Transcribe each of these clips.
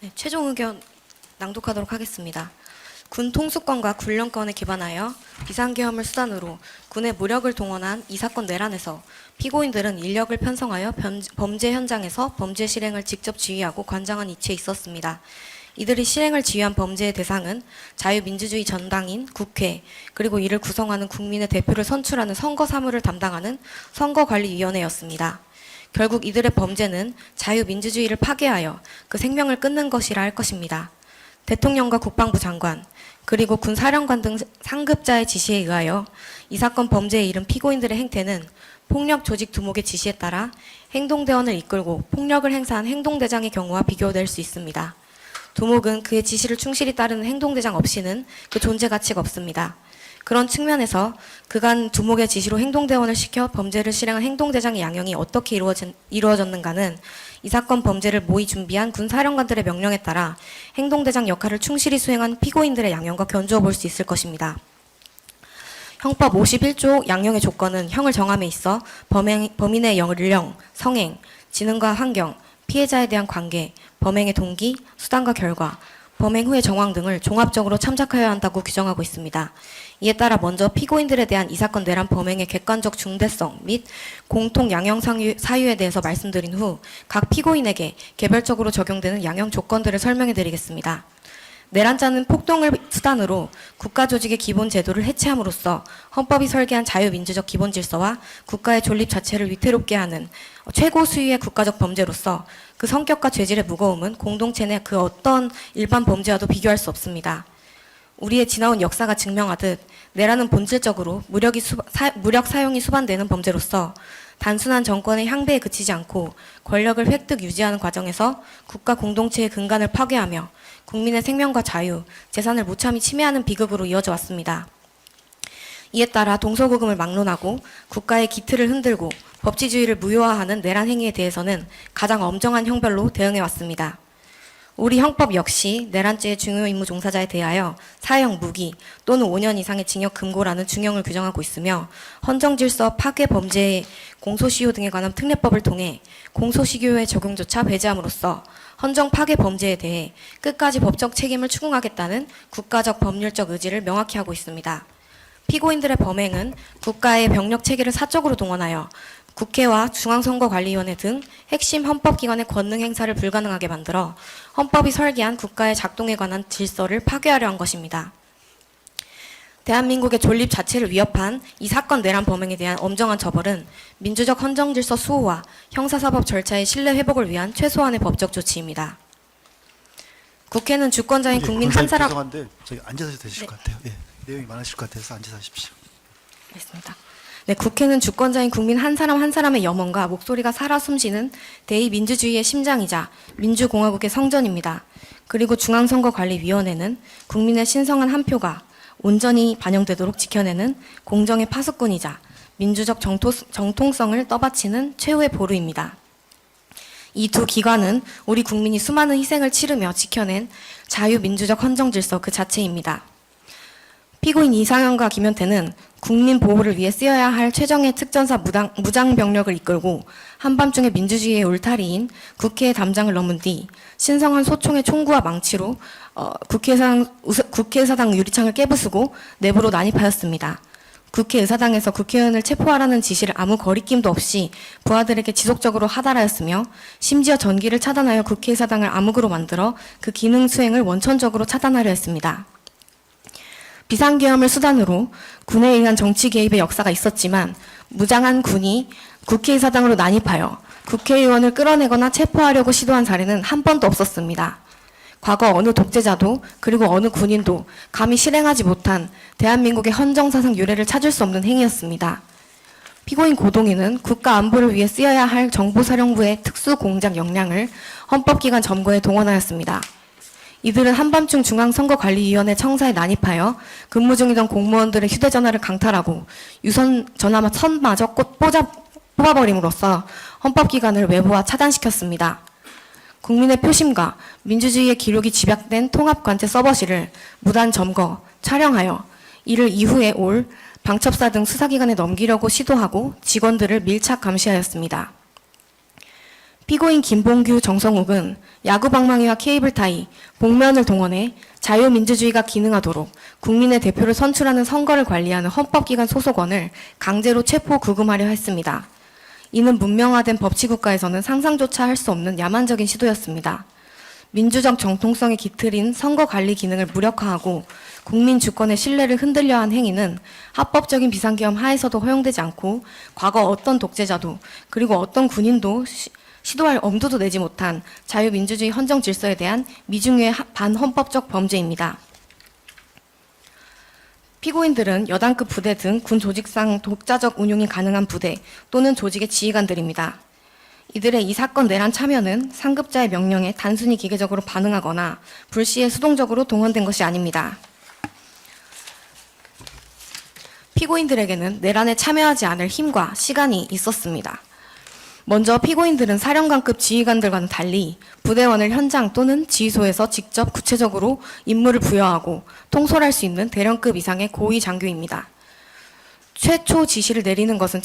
네, 최종 의견 낭독하도록 하겠습니다. 군 통수권과 군령권에 기반하여 비상계엄을 수단으로 군의 무력을 동원한 이 사건 내란에서 피고인들은 인력을 편성하여 범죄 현장에서 범죄 실행을 직접 지휘하고 관장한 이치에 있었습니다. 이들이 실행을 지휘한 범죄의 대상은 자유민주주의 전당인 국회, 그리고 이를 구성하는 국민의 대표를 선출하는 선거 사무를 담당하는 선거관리위원회였습니다. 결국 이들의 범죄는 자유민주주의를 파괴하여 그 생명을 끊는 것이라 할 것입니다. 대통령과 국방부 장관, 그리고 군 사령관 등 상급자의 지시에 의하여 이 사건 범죄에 이른 피고인들의 행태는 폭력 조직 두목의 지시에 따라 행동대원을 이끌고 폭력을 행사한 행동대장의 경우와 비교될 수 있습니다. 두목은 그의 지시를 충실히 따르는 행동대장 없이는 그 존재 가치가 없습니다. 그런 측면에서 그간 두목의 지시로 행동대원을 시켜 범죄를 실행한 행동대장의 양형이 어떻게 이루어졌는가는 이 사건 범죄를 모의 준비한 군 사령관들의 명령에 따라 행동대장 역할을 충실히 수행한 피고인들의 양형과 견주어 볼 수 있을 것입니다. 형법 51조 양형의 조건은 형을 정함에 있어 범인의 연령, 성행, 지능과 환경, 피해자에 대한 관계, 범행의 동기, 수단과 결과, 범행 후의 정황 등을 종합적으로 참작하여야 한다고 규정하고 있습니다. 이에 따라 먼저 피고인들에 대한 이 사건 내란 범행의 객관적 중대성 및 공통 양형 사유에 대해서 말씀드린 후 각 피고인에게 개별적으로 적용되는 양형 조건들을 설명해 드리겠습니다. 내란자는 폭동을 수단으로 국가 조직의 기본 제도를 해체함으로써 헌법이 설계한 자유민주적 기본 질서와 국가의 존립 자체를 위태롭게 하는 최고 수위의 국가적 범죄로서 그 성격과 죄질의 무거움은 공동체 내 그 어떤 일반 범죄와도 비교할 수 없습니다. 우리의 지나온 역사가 증명하듯 내란은 본질적으로 무력 사용이 수반되는 범죄로서 단순한 정권의 향배에 그치지 않고 권력을 획득 유지하는 과정에서 국가 공동체의 근간을 파괴하며 국민의 생명과 자유, 재산을 무참히 침해하는 비극으로 이어져 왔습니다. 이에 따라 동서고금을 막론하고 국가의 기틀을 흔들고 법치주의를 무효화하는 내란 행위에 대해서는 가장 엄정한 형벌로 대응해 왔습니다. 우리 형법 역시 내란죄의 중요 임무 종사자에 대하여 사형 무기 또는 5년 이상의 징역 금고라는 중형을 규정하고 있으며 헌정질서 파괴 범죄의 공소시효 등에 관한 특례법을 통해 공소시효의 적용조차 배제함으로써 헌정 파괴 범죄에 대해 끝까지 법적 책임을 추궁하겠다는 국가적 법률적 의지를 명확히 하고 있습니다. 피고인들의 범행은 국가의 병력 체계를 사적으로 동원하여 국회와 중앙선거관리위원회 등 핵심 헌법기관의 권능 행사를 불가능하게 만들어 헌법이 설계한 국가의 작동에 관한 질서를 파괴하려 한 것입니다. 대한민국의 존립 자체를 위협한 이 사건 내란 범행에 대한 엄정한 처벌은 민주적 헌정질서 수호와 형사사법 절차의 신뢰 회복을 위한 최소한의 법적 조치입니다. 국회는 주권자인 국민 한 사람... 죄송한데 저희 앉아서 되실 것 같아요. 예, 내용이 많으실 것 같아서 앉아서 하십시오. 알겠습니다. 네, 국회는 주권자인 국민 한 사람 한 사람의 염원과 목소리가 살아 숨쉬는 대의민주주의의 심장이자 민주공화국의 성전입니다. 그리고 중앙선거관리위원회는 국민의 신성한 한 표가 온전히 반영되도록 지켜내는 공정의 파수꾼이자 민주적 정통성을 떠받치는 최후의 보루입니다. 이 두 기관은 우리 국민이 수많은 희생을 치르며 지켜낸 자유민주적 헌정질서 그 자체입니다. 피고인 이상현과 김현태는 국민 보호를 위해 쓰여야 할 최정예 특전사 무장병력을 이끌고 한밤중에 민주주의의 울타리인 국회의 담장을 넘은 뒤 신성한 소총의 총구와 망치로 국회의사당 유리창을 깨부수고 내부로 난입하였습니다. 국회의사당에서 국회의원을 체포하라는 지시를 아무 거리낌도 없이 부하들에게 지속적으로 하달하였으며 심지어 전기를 차단하여 국회의사당을 암흑으로 만들어 그 기능 수행을 원천적으로 차단하려 했습니다. 비상계엄을 수단으로 군에 의한 정치 개입의 역사가 있었지만 무장한 군이 국회의사당으로 난입하여 국회의원을 끌어내거나 체포하려고 시도한 사례는 한 번도 없었습니다. 과거 어느 독재자도 그리고 어느 군인도 감히 실행하지 못한 대한민국의 헌정사상 유래를 찾을 수 없는 행위였습니다. 피고인 고동희는 국가 안보를 위해 쓰여야 할 정보사령부의 특수공작 역량을 헌법기관 점거에 동원하였습니다. 이들은 한밤중 중앙선거관리위원회 청사에 난입하여 근무 중이던 공무원들의 휴대전화를 강탈하고 유선 전화 선마저 뽑아버림으로써 헌법기관을 외부화 차단시켰습니다. 국민의 표심과 민주주의의 기록이 집약된 통합관제 서버실을 무단 점거, 촬영하여 이를 이후에 올 방첩사 등 수사기관에 넘기려고 시도하고 직원들을 밀착 감시하였습니다. 피고인 김봉규, 정성욱은 야구방망이와 케이블타이, 복면을 동원해 자유민주주의가 기능하도록 국민의 대표를 선출하는 선거를 관리하는 헌법기관 소속원을 강제로 체포 구금하려 했습니다. 이는 문명화된 법치국가에서는 상상조차 할 수 없는 야만적인 시도였습니다. 민주적 정통성에 깃들인 선거 관리 기능을 무력화하고 국민 주권의 신뢰를 흔들려 한 행위는 합법적인 비상계엄 하에서도 허용되지 않고 과거 어떤 독재자도 그리고 어떤 군인도 시도할 엄두도 내지 못한 자유민주주의 헌정 질서에 대한 미중유의 반헌법적 범죄입니다. 피고인들은 여단급 부대 등 군 조직상 독자적 운용이 가능한 부대 또는 조직의 지휘관들입니다. 이들의 이 사건 내란 참여는 상급자의 명령에 단순히 기계적으로 반응하거나 불시에 수동적으로 동원된 것이 아닙니다. 피고인들에게는 내란에 참여하지 않을 힘과 시간이 있었습니다. 먼저 피고인들은 사령관급 지휘관들과는 달리 부대원을 현장 또는 지휘소에서 직접 구체적으로 임무를 부여하고 통솔할 수 있는 대령급 이상의 고위 장교입니다. 최초 지시를 내리는 것은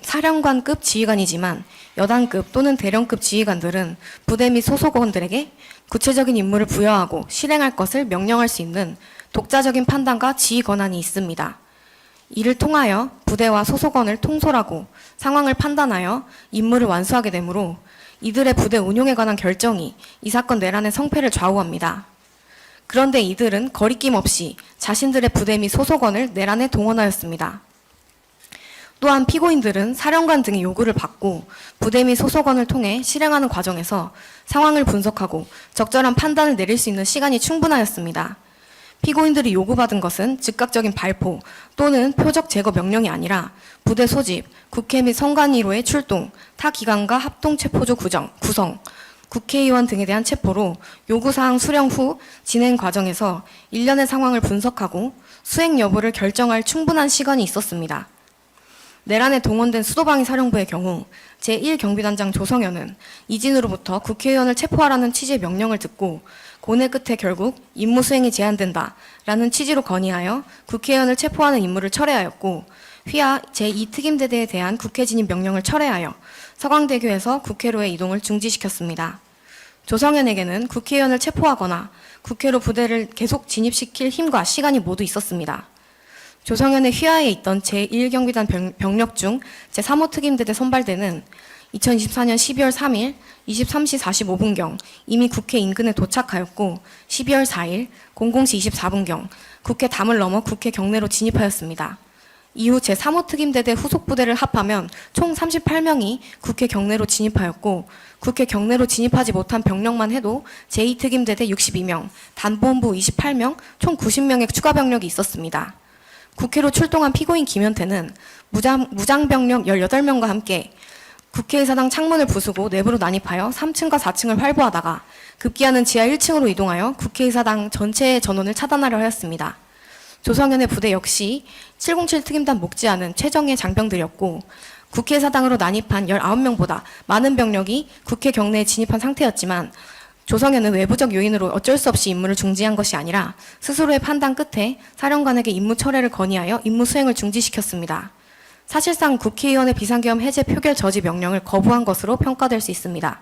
사령관급 지휘관이지만 여단급 또는 대령급 지휘관들은 부대 및 소속원들에게 구체적인 임무를 부여하고 실행할 것을 명령할 수 있는 독자적인 판단과 지휘 권한이 있습니다. 이를 통하여 부대와 소속원을 통솔하고 상황을 판단하여 임무를 완수하게 되므로 이들의 부대 운용에 관한 결정이 이 사건 내란의 성패를 좌우합니다. 그런데 이들은 거리낌 없이 자신들의 부대 및 소속원을 내란에 동원하였습니다. 또한 피고인들은 사령관 등의 요구를 받고 부대 및 소속원을 통해 실행하는 과정에서 상황을 분석하고 적절한 판단을 내릴 수 있는 시간이 충분하였습니다. 피고인들이 요구받은 것은 즉각적인 발포 또는 표적 제거 명령이 아니라 부대 소집, 국회 및 선관위로의 출동, 타 기관과 합동 체포조 구성, 국회의원 등에 대한 체포로 요구사항 수령 후 진행 과정에서 일련의 상황을 분석하고 수행 여부를 결정할 충분한 시간이 있었습니다. 내란에 동원된 수도방위 사령부의 경우 제1경비단장 조성현은 이진우로부터 국회의원을 체포하라는 취지의 명령을 듣고 고뇌 끝에 결국 임무 수행이 제한된다라는 취지로 건의하여 국회의원을 체포하는 임무를 철회하였고 휘하 제2특임대대에 대한 국회 진입 명령을 철회하여 서강대교에서 국회로의 이동을 중지시켰습니다. 조성현에게는 국회의원을 체포하거나 국회로 부대를 계속 진입시킬 힘과 시간이 모두 있었습니다. 조성현의 휘하에 있던 제1경비단 병력 중 제3호특임대대 선발대는 2024년 12월 3일 23시 45분경 이미 국회 인근에 도착하였고 12월 4일 00시 24분경 국회 담을 넘어 국회 경내로 진입하였습니다. 이후 제3호특임대대 후속부대를 합하면 총 38명이 국회 경내로 진입하였고 국회 경내로 진입하지 못한 병력만 해도 제2특임대대 62명, 단본부 28명, 총 90명의 추가 병력이 있었습니다. 국회로 출동한 피고인 김현태는 무장병력 18명과 함께 국회의사당 창문을 부수고 내부로 난입하여 3층과 4층을 활보하다가 급기야는 지하 1층으로 이동하여 국회의사당 전체의 전원을 차단하려 하였습니다. 조성현의 부대 역시 707 특임단 목지하는 최정예 장병들이었고 국회의사당으로 난입한 19명보다 많은 병력이 국회 경내에 진입한 상태였지만 조성현은 외부적 요인으로 어쩔 수 없이 임무를 중지한 것이 아니라 스스로의 판단 끝에 사령관에게 임무 철회를 건의하여 임무 수행을 중지시켰습니다. 사실상 국회의원의 비상계엄 해제 표결 저지 명령을 거부한 것으로 평가될 수 있습니다.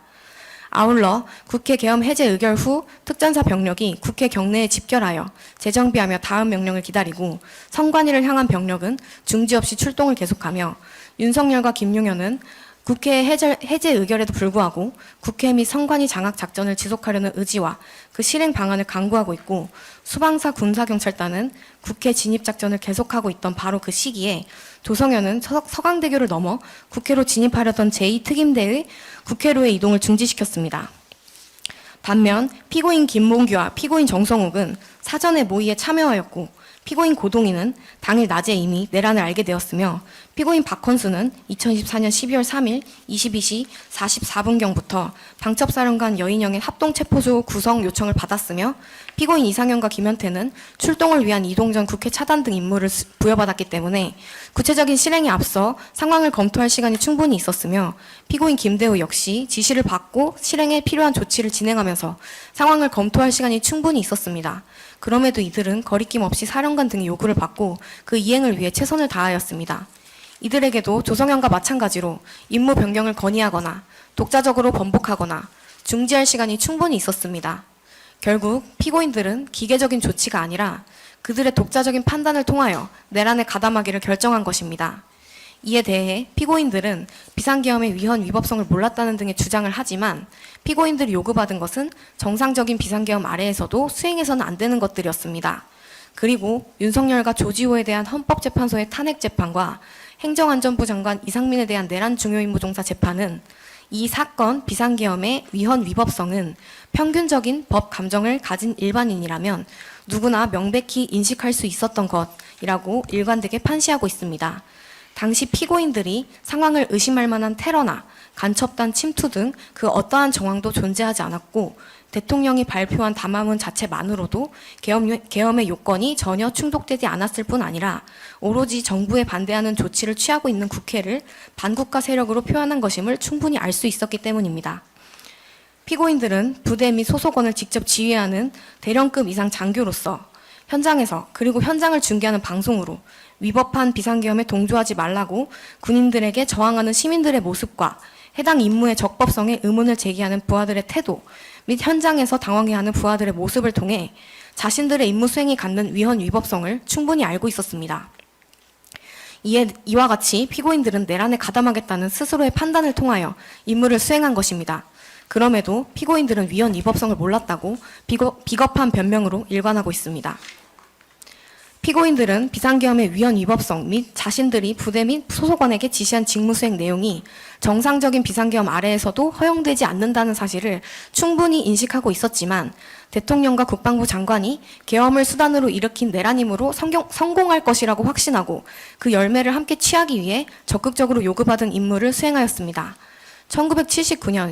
아울러 국회 계엄 해제 의결 후 특전사 병력이 국회 경내에 집결하여 재정비하며 다음 명령을 기다리고 선관위를 향한 병력은 중지 없이 출동을 계속하며 윤석열과 김용현은 국회 해제 의결에도 불구하고 국회 및 선관위 장악 작전을 지속하려는 의지와 그 실행 방안을 강구하고 있고 수방사 군사경찰단은 국회 진입 작전을 계속하고 있던 바로 그 시기에 조성현은 서강대교를 넘어 국회로 진입하려던 제2특임대의 국회로의 이동을 중지시켰습니다. 반면 피고인 김봉규와 피고인 정성욱은 사전에 모의에 참여하였고 피고인 고동희는 당일 낮에 이미 내란을 알게 되었으며 피고인 박헌수는 2024년 12월 3일 22시 44분경부터 방첩사령관 여인영의 합동체포조 구성 요청을 받았으며 피고인 이상현과 김현태는 출동을 위한 이동 전 국회 차단 등 임무를 부여받았기 때문에 구체적인 실행에 앞서 상황을 검토할 시간이 충분히 있었으며 피고인 김대우 역시 지시를 받고 실행에 필요한 조치를 진행하면서 상황을 검토할 시간이 충분히 있었습니다. 그럼에도 이들은 거리낌 없이 사령관 등의 요구를 받고 그 이행을 위해 최선을 다하였습니다. 이들에게도 조성현과 마찬가지로 임무 변경을 건의하거나 독자적으로 번복하거나 중지할 시간이 충분히 있었습니다. 결국 피고인들은 기계적인 조치가 아니라 그들의 독자적인 판단을 통하여 내란에 가담하기를 결정한 것입니다. 이에 대해 피고인들은 비상계엄의 위헌 위법성을 몰랐다는 등의 주장을 하지만 피고인들이 요구받은 것은 정상적인 비상계엄 아래에서도 수행해서는 안 되는 것들이었습니다. 그리고 윤석열과 조지호에 대한 헌법재판소의 탄핵재판과 행정안전부 장관 이상민에 대한 내란 중요임무종사 재판은 이 사건 비상계엄의 위헌 위법성은 평균적인 법 감정을 가진 일반인이라면 누구나 명백히 인식할 수 있었던 것이라고 일관되게 판시하고 있습니다. 당시 피고인들이 상황을 의심할 만한 테러나 간첩단 침투 등 그 어떠한 정황도 존재하지 않았고 대통령이 발표한 담화문 자체만으로도 계엄의 요건이 전혀 충족되지 않았을 뿐 아니라 오로지 정부에 반대하는 조치를 취하고 있는 국회를 반국가 세력으로 표현한 것임을 충분히 알 수 있었기 때문입니다. 피고인들은 부대 및 소속원을 직접 지휘하는 대령급 이상 장교로서 현장에서 그리고 현장을 중계하는 방송으로 위법한 비상계엄에 동조하지 말라고 군인들에게 저항하는 시민들의 모습과 해당 임무의 적법성에 의문을 제기하는 부하들의 태도 및 현장에서 당황해하는 부하들의 모습을 통해 자신들의 임무 수행이 갖는 위헌 위법성을 충분히 알고 있었습니다. 이와 같이 피고인들은 내란에 가담하겠다는 스스로의 판단을 통하여 임무를 수행한 것입니다. 그럼에도 피고인들은 위헌 위법성을 몰랐다고 비겁한 변명으로 일관하고 있습니다. 피고인들은 비상계엄의 위헌 위법성 및 자신들이 부대 및 소속원에게 지시한 직무 수행 내용이 정상적인 비상계엄 아래에서도 허용되지 않는다는 사실을 충분히 인식하고 있었지만 대통령과 국방부 장관이 계엄을 수단으로 일으킨 내란임으로 성공할 것이라고 확신하고 그 열매를 함께 취하기 위해 적극적으로 요구받은 임무를 수행하였습니다. 1979년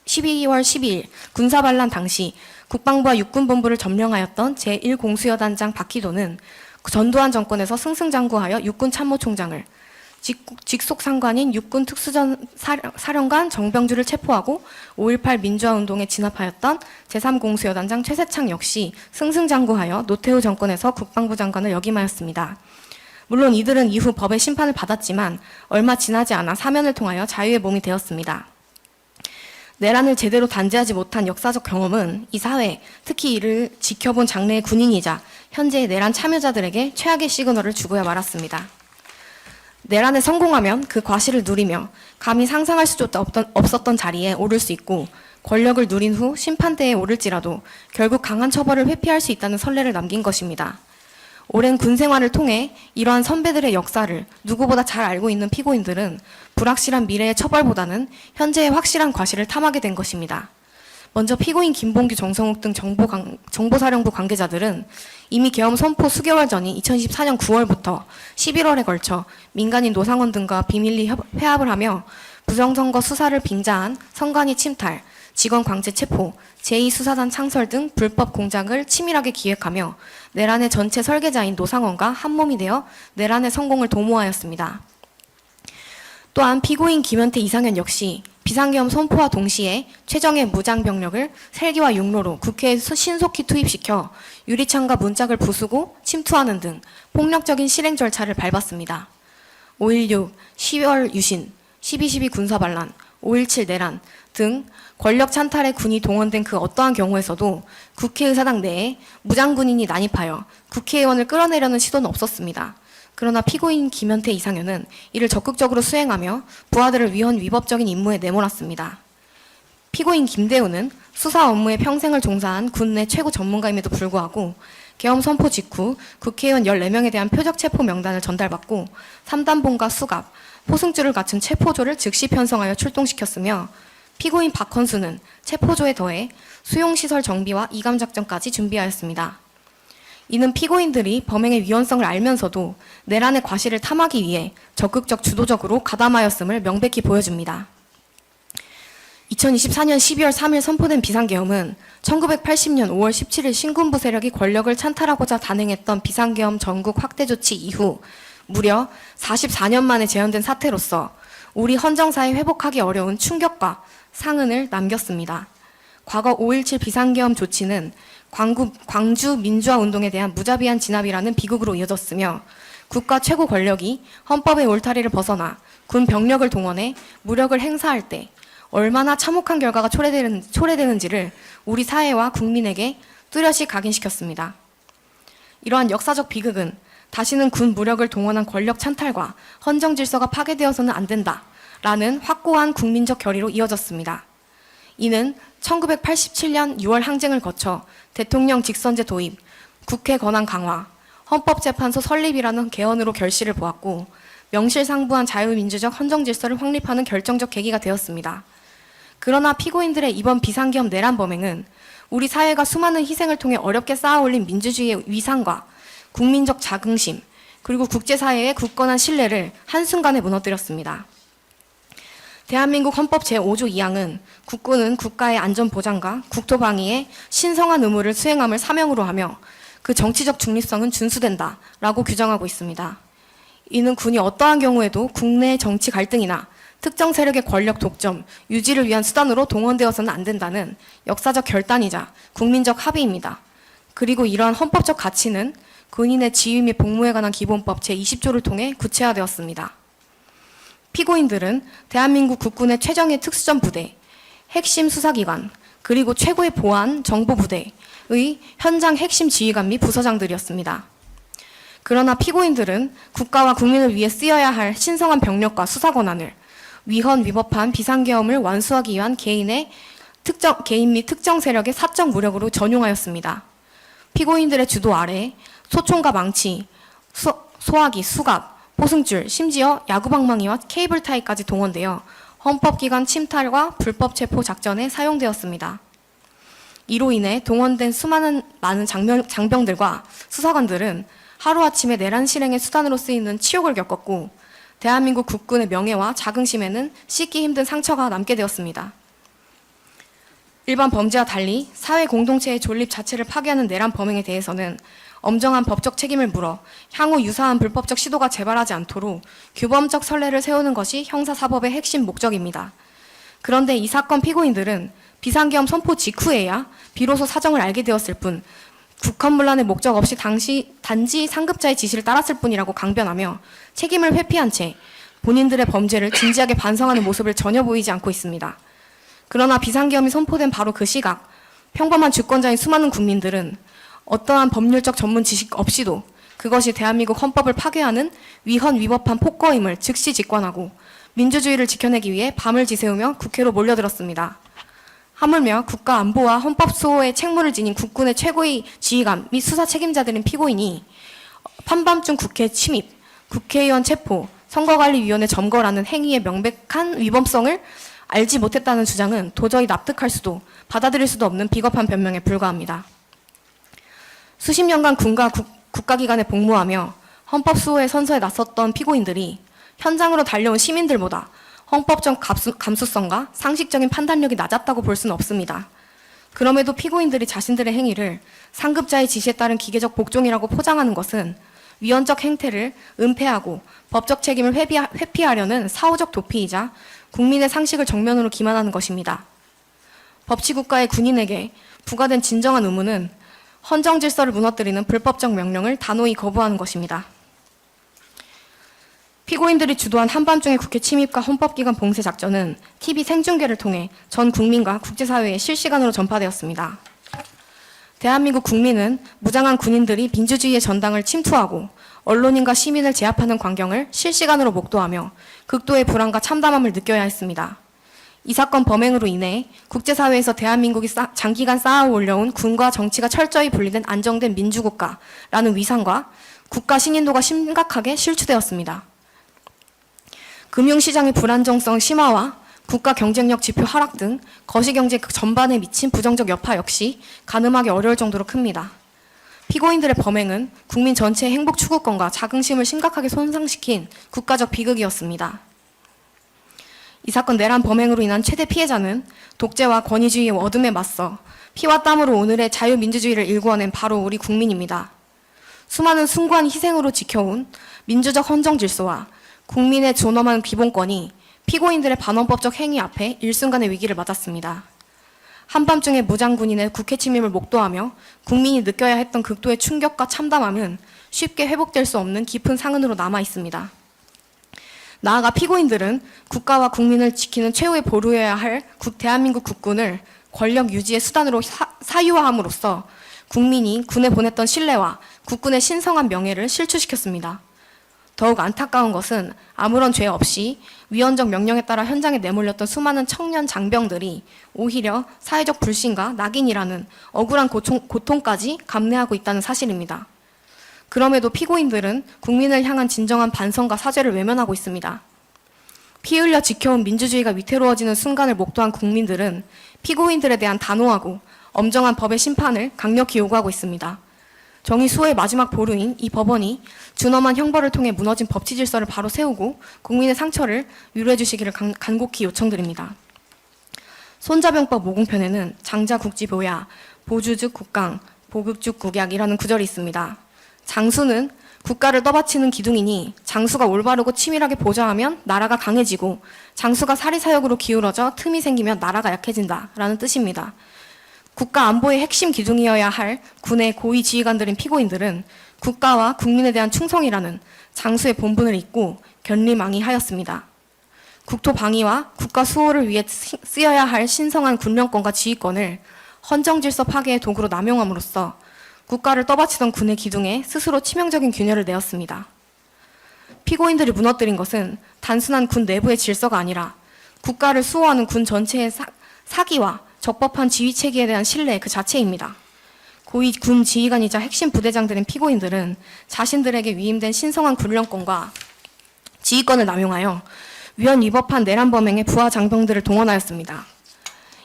12월 12일 군사반란 당시 국방부와 육군본부를 점령하였던 제1공수여단장 박희도는 전두환 정권에서 승승장구하여 육군참모총장을, 직속 상관인 육군특수전사령관 정병주를 체포하고 5.18 민주화운동에 진압하였던 제3공수여단장 최세창 역시 승승장구하여 노태우 정권에서 국방부 장관을 역임하였습니다. 물론 이들은 이후 법의 심판을 받았지만 얼마 지나지 않아 사면을 통하여 자유의 몸이 되었습니다. 내란을 제대로 단죄하지 못한 역사적 경험은 이 사회, 특히 이를 지켜본 장래의 군인이자 현재의 내란 참여자들에게 최악의 시그널을 주고야 말았습니다. 내란에 성공하면 그 과실을 누리며 감히 상상할 수조차 없었던 자리에 오를 수 있고 권력을 누린 후 심판대에 오를지라도 결국 강한 처벌을 회피할 수 있다는 선례를 남긴 것입니다. 오랜 군 생활을 통해 이러한 선배들의 역사를 누구보다 잘 알고 있는 피고인들은 불확실한 미래의 처벌보다는 현재의 확실한 과실을 탐하게 된 것입니다. 먼저 피고인 김봉규, 정성욱 등 정보사령부 관계자들은 이미 계엄 선포 수개월 전인 2024년 9월부터 11월에 걸쳐 민간인 노상원 등과 비밀리 회합을 하며 부정선거 수사를 빙자한 선관위 침탈, 직원 강제 체포, 제2수사단 창설 등 불법 공작을 치밀하게 기획하며 내란의 전체 설계자인 노상원과 한몸이 되어 내란의 성공을 도모하였습니다. 또한 피고인 김현태, 이상현 역시 비상계엄 선포와 동시에 최정예 무장병력을 헬기와 육로로 국회에 신속히 투입시켜 유리창과 문짝을 부수고 침투하는 등 폭력적인 실행 절차를 밟았습니다. 5.16, 10월 유신, 12.12 군사반란, 5.17 내란 등 권력 찬탈에 군이 동원된 그 어떠한 경우에서도 국회의사당 내에 무장군인이 난입하여 국회의원을 끌어내려는 시도는 없었습니다. 그러나 피고인 김현태, 이상현은 이를 적극적으로 수행하며 부하들을 위헌 위법적인 임무에 내몰았습니다. 피고인 김대우는 수사 업무에 평생을 종사한 군 내 최고 전문가임에도 불구하고 계엄 선포 직후 국회의원 14명에 대한 표적 체포 명단을 전달받고 3단봉과 수갑, 포승줄을 갖춘 체포조를 즉시 편성하여 출동시켰으며 피고인 박헌수는 체포조에 더해 수용시설 정비와 이감작전까지 준비하였습니다. 이는 피고인들이 범행의 위헌성을 알면서도 내란의 과실을 탐하기 위해 적극적 주도적으로 가담하였음을 명백히 보여줍니다. 2024년 12월 3일 선포된 비상계엄은 1980년 5월 17일 신군부 세력이 권력을 찬탈하고자 단행했던 비상계엄 전국 확대 조치 이후 무려 44년 만에 재현된 사태로서 우리 헌정사에 회복하기 어려운 충격과 상흔을 남겼습니다. 과거 5.17 비상계엄 조치는 광주 민주화운동에 대한 무자비한 진압이라는 비극으로 이어졌으며 국가 최고 권력이 헌법의 울타리를 벗어나 군 병력을 동원해 무력을 행사할 때 얼마나 참혹한 결과가 초래되는지를 우리 사회와 국민에게 뚜렷이 각인시켰습니다. 이러한 역사적 비극은 다시는 군 무력을 동원한 권력 찬탈과 헌정 질서가 파괴되어서는 안 된다라는 확고한 국민적 결의로 이어졌습니다. 이는 1987년 6월 항쟁을 거쳐 대통령 직선제 도입, 국회 권한 강화, 헌법재판소 설립이라는 개헌으로 결실을 보았고 명실상부한 자유민주적 헌정 질서를 확립하는 결정적 계기가 되었습니다. 그러나 피고인들의 이번 비상계엄 내란 범행은 우리 사회가 수많은 희생을 통해 어렵게 쌓아올린 민주주의의 위상과 국민적 자긍심, 그리고 국제사회의 굳건한 신뢰를 한순간에 무너뜨렸습니다. 대한민국 헌법 제5조 2항은 국군은 국가의 안전보장과 국토방위에 신성한 의무를 수행함을 사명으로 하며 그 정치적 중립성은 준수된다라고 규정하고 있습니다. 이는 군이 어떠한 경우에도 국내 정치 갈등이나 특정 세력의 권력 독점, 유지를 위한 수단으로 동원되어서는 안 된다는 역사적 결단이자 국민적 합의입니다. 그리고 이러한 헌법적 가치는 군인의 지휘 및 복무에 관한 기본법 제20조를 통해 구체화되었습니다. 피고인들은 대한민국 국군의 최정예 특수전 부대, 핵심 수사기관, 그리고 최고의 보안 정보부대의 현장 핵심 지휘관 및 부서장들이었습니다. 그러나 피고인들은 국가와 국민을 위해 쓰여야 할 신성한 병력과 수사 권한을 위헌 위법한 비상계엄을 완수하기 위한 개인 및 특정 세력의 사적 무력으로 전용하였습니다. 피고인들의 주도 아래 소총과 망치, 소화기, 수갑, 포승줄, 심지어 야구방망이와 케이블 타이까지 동원되어 헌법기관 침탈과 불법 체포 작전에 사용되었습니다. 이로 인해 동원된 많은 장병들과 수사관들은 하루아침에 내란 실행의 수단으로 쓰이는 치욕을 겪었고 대한민국 국군의 명예와 자긍심에는 씻기 힘든 상처가 남게 되었습니다. 일반 범죄와 달리 사회 공동체의 존립 자체를 파괴하는 내란 범행에 대해서는 엄정한 법적 책임을 물어 향후 유사한 불법적 시도가 재발하지 않도록 규범적 선례를 세우는 것이 형사사법의 핵심 목적입니다. 그런데 이 사건 피고인들은 비상계엄 선포 직후에야 비로소 사정을 알게 되었을 뿐 국헌문란의 목적 없이 단지 상급자의 지시를 따랐을 뿐이라고 강변하며 책임을 회피한 채 본인들의 범죄를 진지하게 반성하는 모습을 전혀 보이지 않고 있습니다. 그러나 비상계엄이 선포된 바로 그 시각 평범한 주권자인 수많은 국민들은 어떠한 법률적 전문 지식 없이도 그것이 대한민국 헌법을 파괴하는 위헌 위법한 폭거임을 즉시 직관하고 민주주의를 지켜내기 위해 밤을 지새우며 국회로 몰려들었습니다. 하물며 국가 안보와 헌법 수호의 책무를 지닌 국군의 최고의 지휘관 및 수사 책임자들인 피고인이 한밤중 국회 침입, 국회의원 체포, 선거관리위원회 점거라는 행위의 명백한 위법성을 알지 못했다는 주장은 도저히 납득할 수도 받아들일 수도 없는 비겁한 변명에 불과합니다. 수십 년간 군과 국가기관에 복무하며 헌법 수호의 선서에 나섰던 피고인들이 현장으로 달려온 시민들보다 헌법적 감수성과 상식적인 판단력이 낮았다고 볼 수는 없습니다. 그럼에도 피고인들이 자신들의 행위를 상급자의 지시에 따른 기계적 복종이라고 포장하는 것은 위헌적 행태를 은폐하고 법적 책임을 회피하려는 사후적 도피이자 국민의 상식을 정면으로 기만하는 것입니다. 법치국가의 군인에게 부과된 진정한 의무는 헌정 질서를 무너뜨리는 불법적 명령을 단호히 거부하는 것입니다. 피고인들이 주도한 한밤중의 국회 침입과 헌법기관 봉쇄 작전은 TV 생중계를 통해 전 국민과 국제사회에 실시간으로 전파되었습니다. 대한민국 국민은 무장한 군인들이 민주주의의 전당을 침투하고 언론인과 시민을 제압하는 광경을 실시간으로 목도하며 극도의 불안과 참담함을 느껴야 했습니다. 이 사건 범행으로 인해 국제사회에서 대한민국이 장기간 쌓아올려온 군과 정치가 철저히 분리된 안정된 민주국가라는 위상과 국가 신인도가 심각하게 실추되었습니다. 금융시장의 불안정성 심화와 국가 경쟁력 지표 하락 등 거시경제 전반에 미친 부정적 여파 역시 가늠하기 어려울 정도로 큽니다. 피고인들의 범행은 국민 전체의 행복 추구권과 자긍심을 심각하게 손상시킨 국가적 비극이었습니다. 이 사건 내란 범행으로 인한 최대 피해자는 독재와 권위주의의 어둠에 맞서 피와 땀으로 오늘의 자유민주주의를 일구어낸 바로 우리 국민입니다. 수많은 숭고한 희생으로 지켜온 민주적 헌정 질서와 국민의 존엄한 기본권이 피고인들의 반헌법적 행위 앞에 일순간의 위기를 맞았습니다. 한밤중에 무장군인의 국회 침입을 목도하며 국민이 느껴야 했던 극도의 충격과 참담함은 쉽게 회복될 수 없는 깊은 상흔으로 남아 있습니다. 나아가 피고인들은 국가와 국민을 지키는 최후의 보루여야 할 대한민국 국군을 권력 유지의 수단으로 사유화함으로써 국민이 군에 보냈던 신뢰와 국군의 신성한 명예를 실추시켰습니다. 더욱 안타까운 것은 아무런 죄 없이 위헌적 명령에 따라 현장에 내몰렸던 수많은 청년 장병들이 오히려 사회적 불신과 낙인이라는 억울한 고통까지 감내하고 있다는 사실입니다. 그럼에도 피고인들은 국민을 향한 진정한 반성과 사죄를 외면하고 있습니다. 피 흘려 지켜온 민주주의가 위태로워지는 순간을 목도한 국민들은 피고인들에 대한 단호하고 엄정한 법의 심판을 강력히 요구하고 있습니다. 정의 수호의 마지막 보루인 이 법원이 준엄한 형벌을 통해 무너진 법치 질서를 바로 세우고 국민의 상처를 위로해 주시기를 간곡히 요청드립니다. 손자병법 모공편에는 장자국지보야, 보주즉 국강, 보극즉 국약이라는 구절이 있습니다. 장수는 국가를 떠받치는 기둥이니 장수가 올바르고 치밀하게 보좌하면 나라가 강해지고 장수가 사리사욕으로 기울어져 틈이 생기면 나라가 약해진다라는 뜻입니다. 국가 안보의 핵심 기둥이어야 할 군의 고위 지휘관들인 피고인들은 국가와 국민에 대한 충성이라는 장수의 본분을 잊고 견리망이하였습니다. 국토 방위와 국가 수호를 위해 쓰여야 할 신성한 군령권과 지휘권을 헌정질서 파괴의 도구로 남용함으로써 국가를 떠받치던 군의 기둥에 스스로 치명적인 균열을 내었습니다. 피고인들이 무너뜨린 것은 단순한 군 내부의 질서가 아니라 국가를 수호하는 군 전체의 사기와 적법한 지휘 체계에 대한 신뢰 그 자체입니다. 고위 군 지휘관이자 핵심 부대장들인 피고인들은 자신들에게 위임된 신성한 군령권과 지휘권을 남용하여 위헌 위법한 내란 범행에 부하 장병들을 동원하였습니다.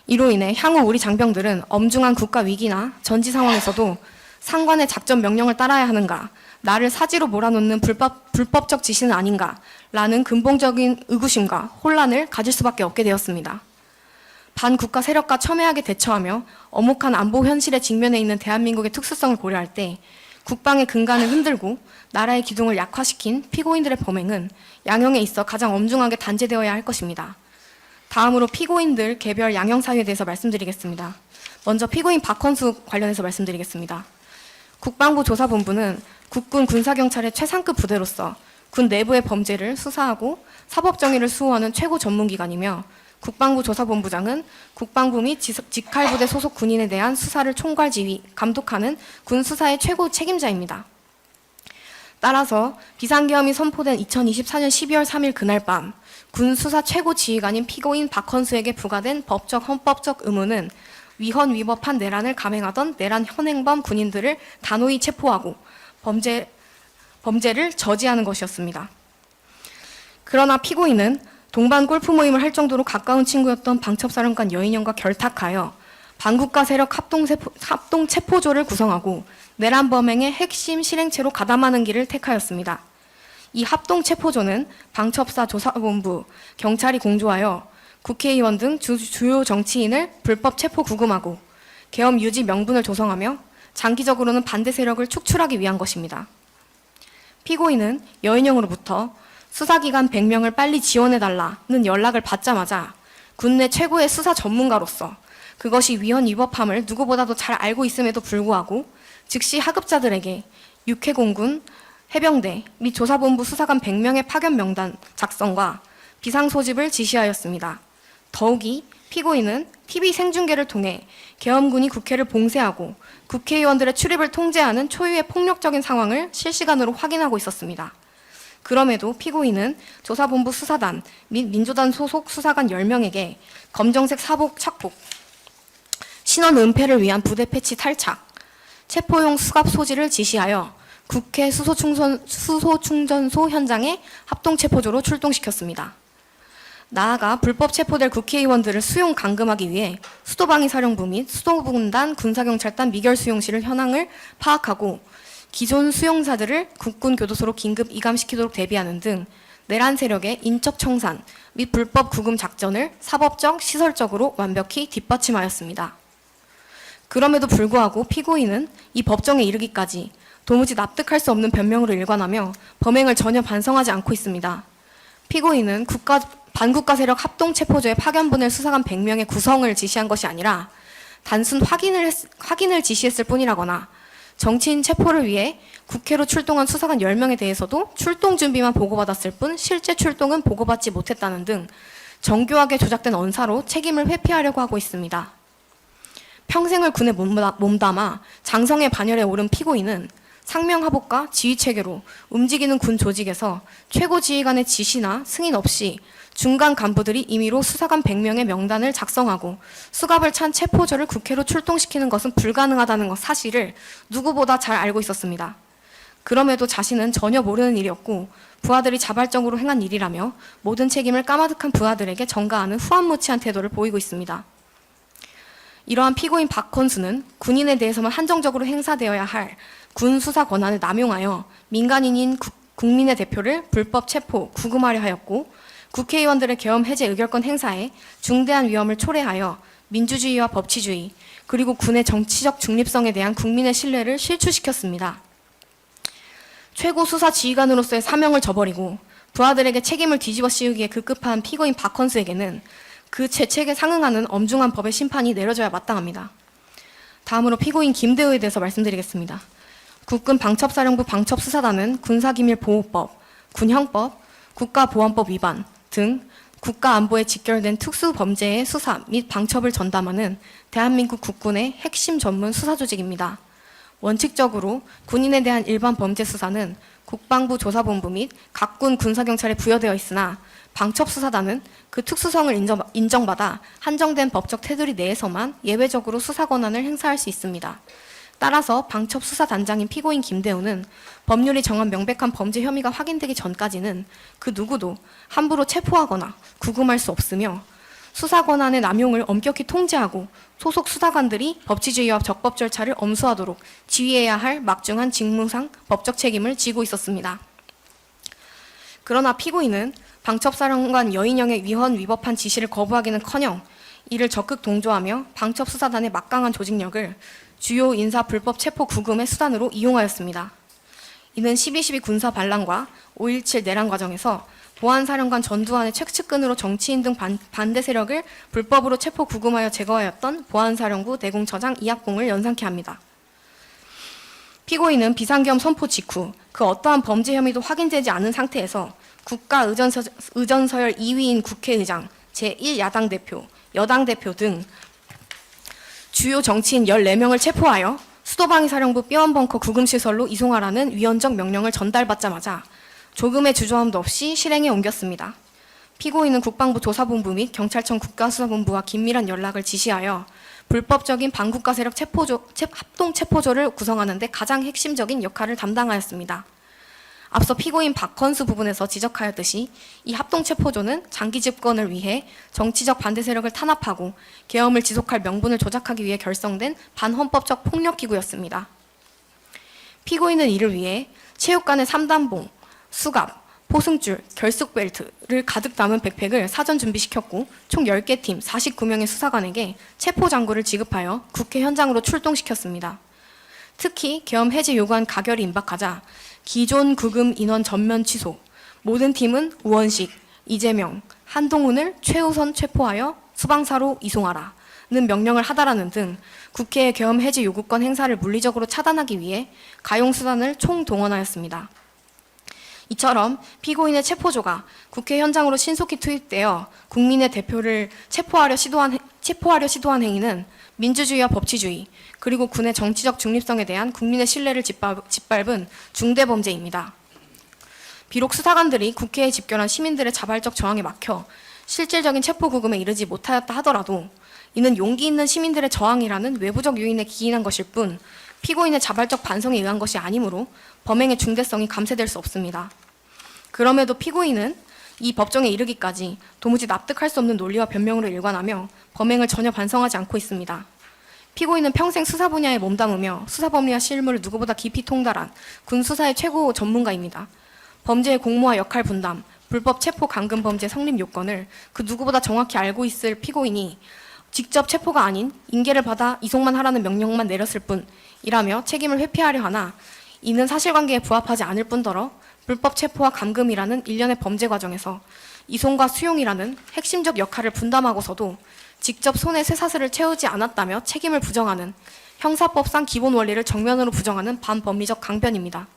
이로 인해 향후 우리 장병들은 엄중한 국가 위기나 전지 상황에서도 상관의 작전 명령을 따라야 하는가, 나를 사지로 몰아놓는 불법적 지시는 아닌가 라는 근본적인 의구심과 혼란을 가질 수밖에 없게 되었습니다. 반국가 세력과 첨예하게 대처하며 엄혹한 안보 현실에 직면해 있는 대한민국의 특수성을 고려할 때 국방의 근간을 흔들고 나라의 기둥을 약화시킨 피고인들의 범행은 양형에 있어 가장 엄중하게 단죄되어야 할 것입니다. 다음으로 피고인들 개별 양형 사유에 대해서 말씀드리겠습니다. 먼저 피고인 박헌수 관련해서 말씀드리겠습니다. 국방부 조사본부는 국군 군사경찰의 최상급 부대로서 군 내부의 범죄를 수사하고 사법정의를 수호하는 최고 전문기관이며 국방부 조사본부장은 국방부 및 직할부대 소속 군인에 대한 수사를 총괄지휘, 감독하는 군 수사의 최고 책임자입니다. 따라서 비상계엄이 선포된 2024년 12월 3일 그날 밤 군 수사 최고 지휘관인 피고인 박헌수에게 부과된 법적 헌법적 의무는 위헌 위법한 내란을 감행하던 내란 현행범 군인들을 단호히 체포하고 범죄를 저지하는 것이었습니다. 그러나 피고인은 동반 골프 모임을 할 정도로 가까운 친구였던 방첩사령관 여인영과 결탁하여 반국가 세력 합동 체포조를 구성하고 내란 범행의 핵심 실행체로 가담하는 길을 택하였습니다. 이 합동 체포조는 방첩사 조사본부, 경찰이 공조하여 국회의원 등 주요 정치인을 불법 체포 구금하고 계엄 유지 명분을 조성하며 장기적으로는 반대 세력을 축출하기 위한 것입니다. 피고인은 여인영으로부터 수사기관 100명을 빨리 지원해달라는 연락을 받자마자 군내 최고의 수사 전문가로서 그것이 위헌 위법함을 누구보다도 잘 알고 있음에도 불구하고 즉시 하급자들에게 육해공군, 해병대 및 조사본부 수사관 100명의 파견 명단 작성과 비상소집을 지시하였습니다. 더욱이 피고인은 TV 생중계를 통해 계엄군이 국회를 봉쇄하고 국회의원들의 출입을 통제하는 초유의 폭력적인 상황을 실시간으로 확인하고 있었습니다. 그럼에도 피고인은 조사본부 수사단 및 민조단 소속 수사관 10명에게 검정색 사복 착복, 신원 은폐를 위한 부대 패치 탈착, 체포용 수갑 소지를 지시하여 국회 수소충전소 현장에 합동체포조로 출동시켰습니다. 나아가 불법 체포될 국회의원들을 수용 감금하기 위해 수도방위사령부 및 수도분단 군사경찰단 미결수용실을 현황을 파악하고 기존 수용자들을 국군교도소로 긴급 이감시키도록 대비하는 등 내란 세력의 인적 청산 및 불법 구금 작전을 사법적, 시설적으로 완벽히 뒷받침하였습니다. 그럼에도 불구하고 피고인은 이 법정에 이르기까지 도무지 납득할 수 없는 변명으로 일관하며 범행을 전혀 반성하지 않고 있습니다. 피고인은 반국가 세력 합동체포조에 파견 보낼 수사관 100명의 구성을 지시한 것이 아니라 단순 확인을 지시했을 뿐이라거나 정치인 체포를 위해 국회로 출동한 수사관 10명에 대해서도 출동 준비만 보고받았을 뿐 실제 출동은 보고받지 못했다는 등 정교하게 조작된 언사로 책임을 회피하려고 하고 있습니다. 평생을 군에 몸담아 장성의 반열에 오른 피고인은 상명하복과 지휘체계로 움직이는 군 조직에서 최고 지휘관의 지시나 승인 없이 중간 간부들이 임의로 수사관 100명의 명단을 작성하고 수갑을 찬 체포조를 국회로 출동시키는 것은 불가능하다는 사실을 누구보다 잘 알고 있었습니다. 그럼에도 자신은 전혀 모르는 일이었고 부하들이 자발적으로 행한 일이라며 모든 책임을 까마득한 부하들에게 전가하는 후안무치한 태도를 보이고 있습니다. 이러한 피고인 박헌수는 군인에 대해서만 한정적으로 행사되어야 할 군 수사 권한을 남용하여 민간인인 국민의 대표를 불법 체포, 구금하려 하였고 국회의원들의 계엄 해제 의결권 행사에 중대한 위험을 초래하여 민주주의와 법치주의 그리고 군의 정치적 중립성에 대한 국민의 신뢰를 실추시켰습니다. 최고 수사 지휘관으로서의 사명을 저버리고 부하들에게 책임을 뒤집어 씌우기에 급급한 피고인 박헌수에게는 그 죄책에 상응하는 엄중한 법의 심판이 내려져야 마땅합니다. 다음으로 피고인 김대우에 대해서 말씀드리겠습니다. 국군 방첩사령부 방첩수사단은 군사기밀보호법, 군형법, 국가보안법 위반 등 국가안보에 직결된 특수범죄의 수사 및 방첩을 전담하는 대한민국 국군의 핵심 전문 수사조직입니다. 원칙적으로 군인에 대한 일반 범죄 수사는 국방부 조사본부 및 각군 군사경찰에 부여되어 있으나 방첩수사단은 그 특수성을 인정받아 한정된 법적 테두리 내에서만 예외적으로 수사 권한을 행사할 수 있습니다. 따라서 방첩수사단장인 피고인 김대우는 법률이 정한 명백한 범죄 혐의가 확인되기 전까지는 그 누구도 함부로 체포하거나 구금할 수 없으며 수사 권한의 남용을 엄격히 통제하고 소속 수사관들이 법치주의와 적법 절차를 엄수하도록 지휘해야 할 막중한 직무상 법적 책임을 지고 있었습니다. 그러나 피고인은 방첩사령관 여인영의 위헌 위법한 지시를 거부하기는커녕 이를 적극 동조하며 방첩수사단의 막강한 조직력을 주요 인사 불법 체포 구금의 수단으로 이용하였습니다. 이는 12.12 군사 반란과 5.17 내란 과정에서 보안사령관 전두환의 최측근으로 정치인 등 반대 세력을 불법으로 체포 구금하여 제거하였던 보안사령부 내공처장 이학봉을 연상케 합니다. 피고인은 비상계엄 선포 직후 그 어떠한 범죄 혐의도 확인되지 않은 상태에서 국가의전서열 2위인 국회의장, 제1야당 대표, 여당 대표 등 주요 정치인 14명을 체포하여 수도방위 사령부 삐원벙커 구금시설로 이송하라는 위헌적 명령을 전달받자마자 조금의 주저함도 없이 실행에 옮겼습니다. 피고인은 국방부 조사본부 및 경찰청 국가수사본부와 긴밀한 연락을 지시하여 불법적인 반국가 세력 합동 체포조를 구성하는 데 가장 핵심적인 역할을 담당하였습니다. 앞서 피고인 박헌수 부분에서 지적하였듯이 이 합동체포조는 장기 집권을 위해 정치적 반대 세력을 탄압하고 계엄을 지속할 명분을 조작하기 위해 결성된 반헌법적 폭력기구였습니다. 피고인은 이를 위해 체육관의 3단봉, 수갑, 포승줄, 결束벨트를 가득 담은 백팩을 사전 준비시켰고 총 10개 팀 49명의 수사관에게 체포장구를 지급하여 국회 현장으로 출동시켰습니다. 특히 계엄 해제 요구안 가결이 임박하자 기존 구금 인원 전면 취소, 모든 팀은 우원식, 이재명, 한동훈을 최우선 체포하여 수방사로 이송하라는 명령을 하다라는 등 국회의 계엄 해제 요구권 행사를 물리적으로 차단하기 위해 가용수단을 총동원하였습니다. 이처럼 피고인의 체포조가 국회 현장으로 신속히 투입되어 국민의 대표를 체포하려 시도한 행위는 민주주의와 법치주의, 그리고 군의 정치적 중립성에 대한 국민의 신뢰를 짓밟은 중대범죄입니다. 비록 수사관들이 국회에 집결한 시민들의 자발적 저항에 막혀 실질적인 체포구금에 이르지 못하였다 하더라도 이는 용기 있는 시민들의 저항이라는 외부적 요인에 기인한 것일 뿐 피고인의 자발적 반성에 의한 것이 아니므로 범행의 중대성이 감쇄될 수 없습니다. 그럼에도 피고인은 이 법정에 이르기까지 도무지 납득할 수 없는 논리와 변명으로 일관하며 범행을 전혀 반성하지 않고 있습니다. 피고인은 평생 수사 분야에 몸담으며 수사법리와 실무를 누구보다 깊이 통달한 군 수사의 최고 전문가입니다. 범죄의 공모와 역할 분담, 불법 체포 감금 범죄 성립 요건을 그 누구보다 정확히 알고 있을 피고인이 직접 체포가 아닌 인계를 받아 이송만 하라는 명령만 내렸을 뿐이라며 책임을 회피하려 하나 이는 사실관계에 부합하지 않을 뿐더러 불법 체포와 감금이라는 일련의 범죄 과정에서 이송과 수용이라는 핵심적 역할을 분담하고서도 직접 손에 쇠사슬을 채우지 않았다며 책임을 부정하는 형사법상 기본 원리를 정면으로 부정하는 반법리적 강변입니다.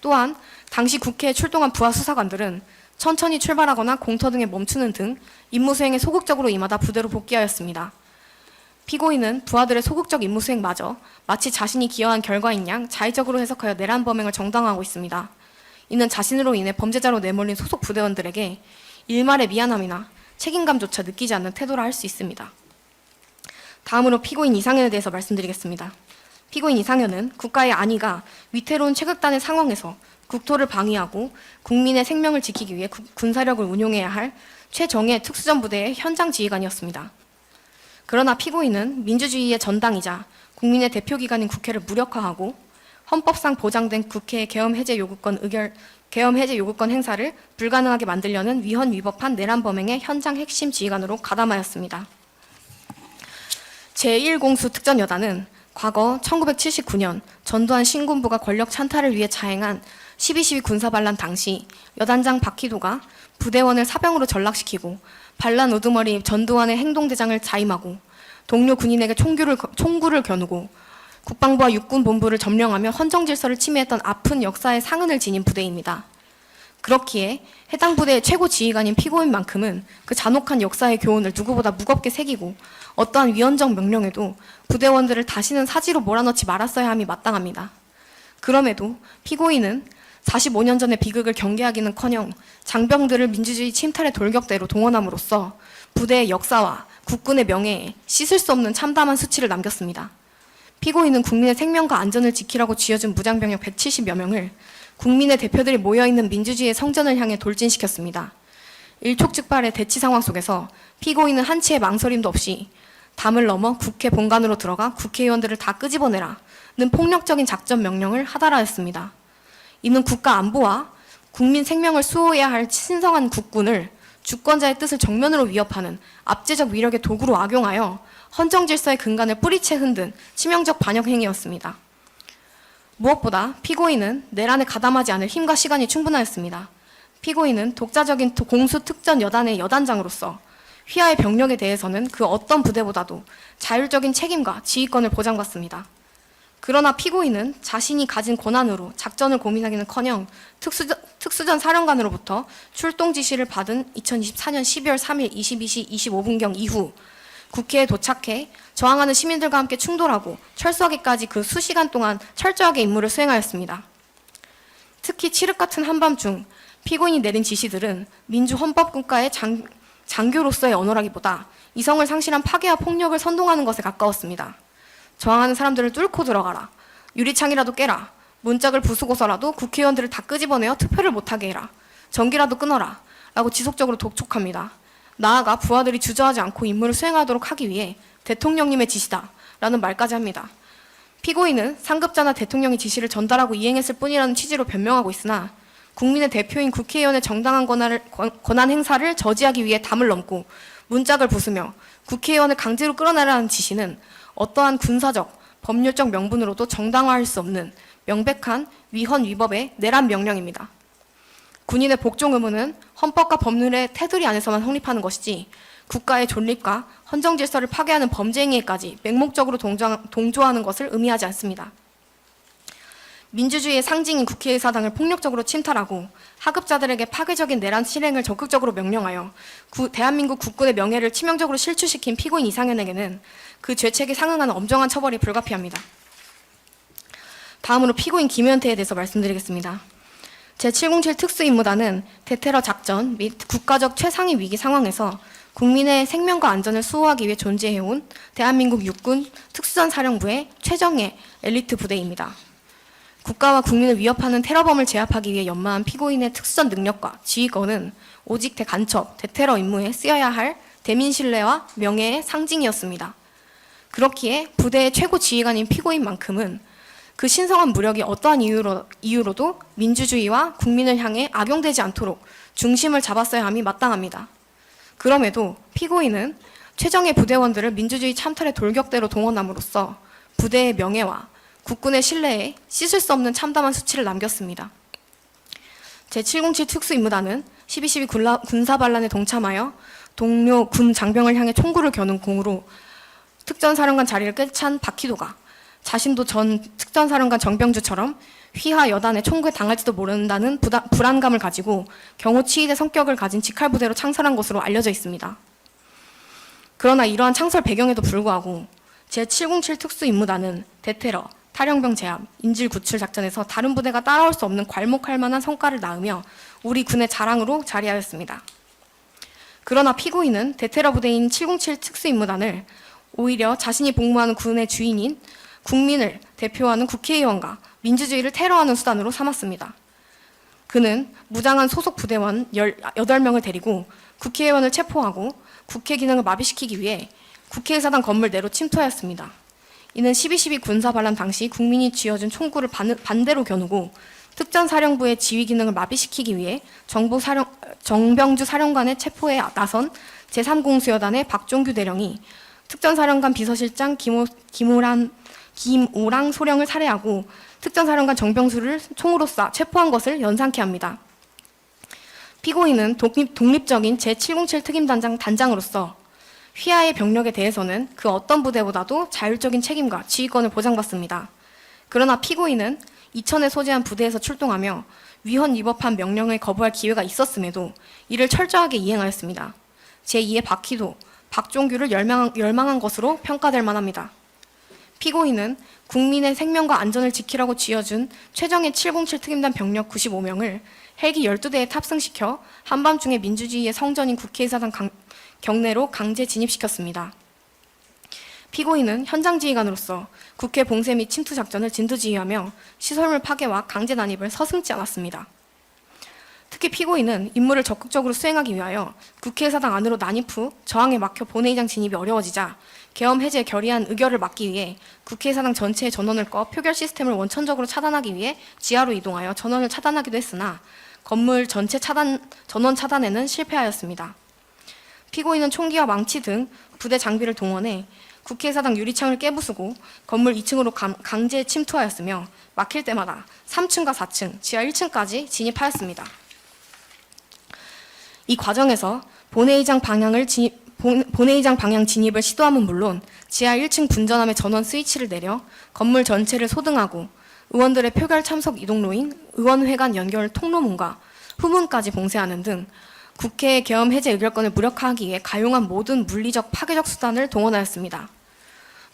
또한 당시 국회에 출동한 부하 수사관들은 천천히 출발하거나 공터 등에 멈추는 등 임무 수행에 소극적으로 임하다 부대로 복귀하였습니다. 피고인은 부하들의 소극적 임무 수행마저 마치 자신이 기여한 결과인 양 자의적으로 해석하여 내란 범행을 정당화하고 있습니다. 이는 자신으로 인해 범죄자로 내몰린 소속 부대원들에게 일말의 미안함이나 책임감조차 느끼지 않는 태도라 할 수 있습니다. 다음으로 피고인 이상현에 대해서 말씀드리겠습니다. 피고인 이상현은 국가의 안위가 위태로운 최극단의 상황에서 국토를 방위하고 국민의 생명을 지키기 위해 군사력을 운용해야 할 최정예 특수전부대의 현장 지휘관이었습니다. 그러나 피고인은 민주주의의 전당이자 국민의 대표기관인 국회를 무력화하고 헌법상 보장된 국회의 계엄 해제 요구권 행사를 불가능하게 만들려는 위헌 위법한 내란 범행의 현장 핵심 지휘관으로 가담하였습니다. 제1공수 특전여단은 과거 1979년 전두환 신군부가 권력 찬탈을 위해 자행한 12.12 군사반란 당시 여단장 박희도가 부대원을 사병으로 전락시키고 반란 우두머리 전두환의 행동대장을 자임하고 동료 군인에게 총구를 겨누고 국방부와 육군본부를 점령하며 헌정질서를 침해했던 아픈 역사의 상흔을 지닌 부대입니다. 그렇기에 해당 부대의 최고 지휘관인 피고인만큼은 그 잔혹한 역사의 교훈을 누구보다 무겁게 새기고 어떠한 위헌적 명령에도 부대원들을 다시는 사지로 몰아넣지 말았어야 함이 마땅합니다. 그럼에도 피고인은 45년 전의 비극을 경계하기는커녕 장병들을 민주주의 침탈의 돌격대로 동원함으로써 부대의 역사와 국군의 명예에 씻을 수 없는 참담한 수치를 남겼습니다. 피고인은 국민의 생명과 안전을 지키라고 쥐어준 무장병력 170여 명을 국민의 대표들이 모여있는 민주주의의 성전을 향해 돌진시켰습니다. 일촉즉발의 대치 상황 속에서 피고인은 한치의 망설임도 없이 담을 넘어 국회 본관으로 들어가 국회의원들을 다 끄집어내라는 폭력적인 작전 명령을 하달하였습니다. 이는 국가 안보와 국민 생명을 수호해야 할 신성한 국군을 주권자의 뜻을 정면으로 위협하는 압제적 위력의 도구로 악용하여 헌정질서의 근간을 뿌리채 흔든 치명적 반역 행위였습니다. 무엇보다 피고인은 내란에 가담하지 않을 힘과 시간이 충분하였습니다. 피고인은 독자적인 공수 특전 여단의 여단장으로서 휘하의 병력에 대해서는 그 어떤 부대보다도 자율적인 책임과 지휘권을 보장받습니다. 그러나 피고인은 자신이 가진 권한으로 작전을 고민하기는커녕 특수전 사령관으로부터 출동 지시를 받은 2024년 12월 3일 22시 25분경 이후 국회에 도착해 저항하는 시민들과 함께 충돌하고 철수하기까지 그 수시간 동안 철저하게 임무를 수행하였습니다. 특히 칠흑 같은 한밤중 피고인이 내린 지시들은 민주헌법국가의 장교로서의 언어라기보다 이성을 상실한 파괴와 폭력을 선동하는 것에 가까웠습니다. 저항하는 사람들을 뚫고 들어가라. 유리창이라도 깨라. 문짝을 부수고서라도 국회의원들을 다 끄집어내어 투표를 못하게 해라. 전기라도 끊어라. 라고 지속적으로 독촉합니다. 나아가 부하들이 주저하지 않고 임무를 수행하도록 하기 위해 대통령님의 지시다. 라는 말까지 합니다. 피고인은 상급자나 대통령이 지시를 전달하고 이행했을 뿐이라는 취지로 변명하고 있으나 국민의 대표인 국회의원의 정당한 권한 행사를 저지하기 위해 담을 넘고 문짝을 부수며 국회의원을 강제로 끌어내라는 지시는 어떠한 군사적, 법률적 명분으로도 정당화할 수 없는 명백한 위헌 위법의 내란 명령입니다. 군인의 복종 의무는 헌법과 법률의 테두리 안에서만 성립하는 것이지 국가의 존립과 헌정 질서를 파괴하는 범죄 행위에까지 맹목적으로 동조하는 것을 의미하지 않습니다. 민주주의의 상징인 국회의사당을 폭력적으로 침탈하고 하급자들에게 파괴적인 내란 실행을 적극적으로 명령하여 대한민국 국군의 명예를 치명적으로 실추시킨 피고인 이상현에게는 그 죄책에 상응하는 엄정한 처벌이 불가피합니다. 다음으로 피고인 김현태에 대해서 말씀드리겠습니다. 제707 특수임무단은 대테러 작전 및 국가적 최상위 위기 상황에서 국민의 생명과 안전을 수호하기 위해 존재해온 대한민국 육군 특수전사령부의 최정예 엘리트 부대입니다. 국가와 국민을 위협하는 테러범을 제압하기 위해 연마한 피고인의 특수전 능력과 지휘권은 오직 대간첩, 대테러 임무에 쓰여야 할 대민 신뢰와 명예의 상징이었습니다. 그렇기에 부대의 최고 지휘관인 피고인만큼은 그 신성한 무력이 어떠한 이유로도 민주주의와 국민을 향해 악용되지 않도록 중심을 잡았어야 함이 마땅합니다. 그럼에도 피고인은 최정예 부대원들을 민주주의 참탈의 돌격대로 동원함으로써 부대의 명예와 국군의 신뢰에 씻을 수 없는 참담한 수치를 남겼습니다. 제707 특수임무단은 12.12 군사반란에 동참하여 동료 군 장병을 향해 총구를 겨눈 공으로 특전사령관 자리를 꿰찬 박희도가 자신도 전 특전사령관 정병주처럼 휘하 여단의 총구에 당할지도 모른다는 불안감을 가지고 경호치의대 성격을 가진 직할부대로 창설한 것으로 알려져 있습니다. 그러나 이러한 창설 배경에도 불구하고 제707 특수임무단은 대테러, 탈영병 제압, 인질 구출 작전에서 다른 부대가 따라올 수 없는 괄목할 만한 성과를 낳으며 우리 군의 자랑으로 자리하였습니다. 그러나 피고인은 대테러 부대인 707 특수임무단을 오히려 자신이 복무하는 군의 주인인 국민을 대표하는 국회의원과 민주주의를 테러하는 수단으로 삼았습니다. 그는 무장한 소속 부대원 18명을 데리고 국회의원을 체포하고 국회 기능을 마비시키기 위해 국회의사당 건물 내로 침투하였습니다. 이는 12.12 군사반란 당시 국민이 쥐어준 총구를 반대로 겨누고 특전사령부의 지휘 기능을 마비시키기 위해 정병주 사령관의 체포에 나선 제3공수여단의 박종규 대령이 특전사령관 비서실장 김오랑 소령을 살해하고 특전사령관 정병수를 총으로 쏴 체포한 것을 연상케 합니다. 피고인은 독립적인 제707 특임단장 단장으로서 휘하의 병력에 대해서는 그 어떤 부대보다도 자율적인 책임과 지휘권을 보장받습니다. 그러나 피고인은 이천에 소재한 부대에서 출동하며 위헌 위법한 명령을 거부할 기회가 있었음에도 이를 철저하게 이행하였습니다. 제2의 박희도, 박종규를 멸망한 것으로 평가될 만합니다. 피고인은 국민의 생명과 안전을 지키라고 쥐어준 최정예 707 특임단 병력 95명을 헬기 12대에 탑승시켜 한밤중에 민주주의의 성전인 국회의사당 경내로 강제 진입시켰습니다. 피고인은 현장 지휘관으로서 국회 봉쇄 및 침투 작전을 진두지휘하며 시설물 파괴와 강제 난입을 서슴지 않았습니다. 특히 피고인은 임무를 적극적으로 수행하기 위하여 국회의사당 안으로 난입 후 저항에 막혀 본회의장 진입이 어려워지자 계엄 해제 결의안 의결을 막기 위해 국회의사당 전체의 전원을 꺼 표결 시스템을 원천적으로 차단하기 위해 지하로 이동하여 전원을 차단하기도 했으나 건물 전체 전원 차단에는 실패하였습니다. 피고인은 총기와 망치 등 부대 장비를 동원해 국회의사당 유리창을 깨부수고 건물 2층으로 강제 침투하였으며 막힐 때마다 3층과 4층, 지하 1층까지 진입하였습니다. 이 과정에서 본회의장 방향 진입을 시도함은 물론 지하 1층 분전함의 전원 스위치를 내려 건물 전체를 소등하고 의원들의 표결 참석 이동로인 의원회관 연결 통로문과 후문까지 봉쇄하는 등 국회의 계엄 해제 의결권을 무력화하기 위해 가용한 모든 물리적 파괴적 수단을 동원하였습니다.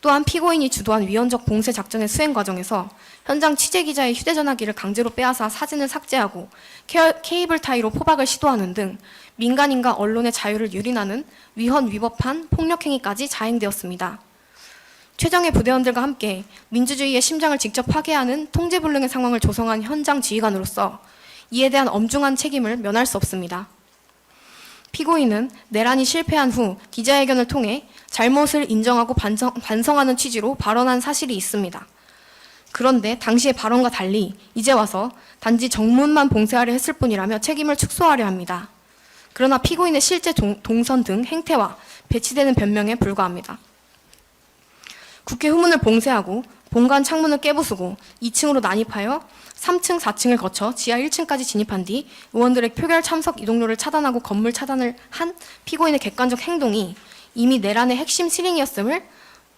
또한 피고인이 주도한 위헌적 봉쇄 작전의 수행 과정에서 현장 취재기자의 휴대전화기를 강제로 빼앗아 사진을 삭제하고 케이블 타이로 포박을 시도하는 등 민간인과 언론의 자유를 유린하는 위헌 위법한 폭력행위까지 자행되었습니다. 최정예 부대원들과 함께 민주주의의 심장을 직접 파괴하는 통제불능의 상황을 조성한 현장 지휘관으로서 이에 대한 엄중한 책임을 면할 수 없습니다. 피고인은 내란이 실패한 후 기자회견을 통해 잘못을 인정하고 반성하는 취지로 발언한 사실이 있습니다. 그런데 당시의 발언과 달리 이제 와서 단지 정문만 봉쇄하려 했을 뿐이라며 책임을 축소하려 합니다. 그러나 피고인의 실제 동선 등 행태와 배치되는 변명에 불과합니다. 국회 후문을 봉쇄하고 본관 창문을 깨부수고 2층으로 난입하여 3층, 4층을 거쳐 지하 1층까지 진입한 뒤 의원들의 표결 참석 이동로를 차단하고 건물 차단을 한 피고인의 객관적 행동이 이미 내란의 핵심 실행이었음을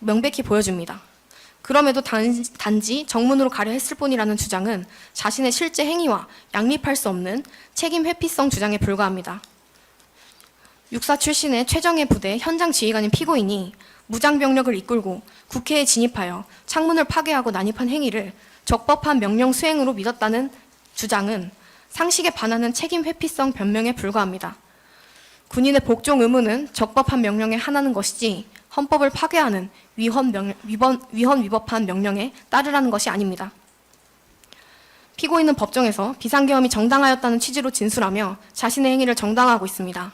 명백히 보여줍니다. 그럼에도 단지 정문으로 가려 했을 뿐이라는 주장은 자신의 실제 행위와 양립할 수 없는 책임 회피성 주장에 불과합니다. 육사 출신의 최정예 부대 현장 지휘관인 피고인이 무장병력을 이끌고 국회에 진입하여 창문을 파괴하고 난입한 행위를 적법한 명령 수행으로 믿었다는 주장은 상식에 반하는 책임 회피성 변명에 불과합니다. 군인의 복종 의무는 적법한 명령에 한하는 것이지 헌법을 파괴하는 위헌 위법한 명령에 따르라는 것이 아닙니다. 피고인은 법정에서 비상계엄이 정당하였다는 취지로 진술하며 자신의 행위를 정당화하고 있습니다.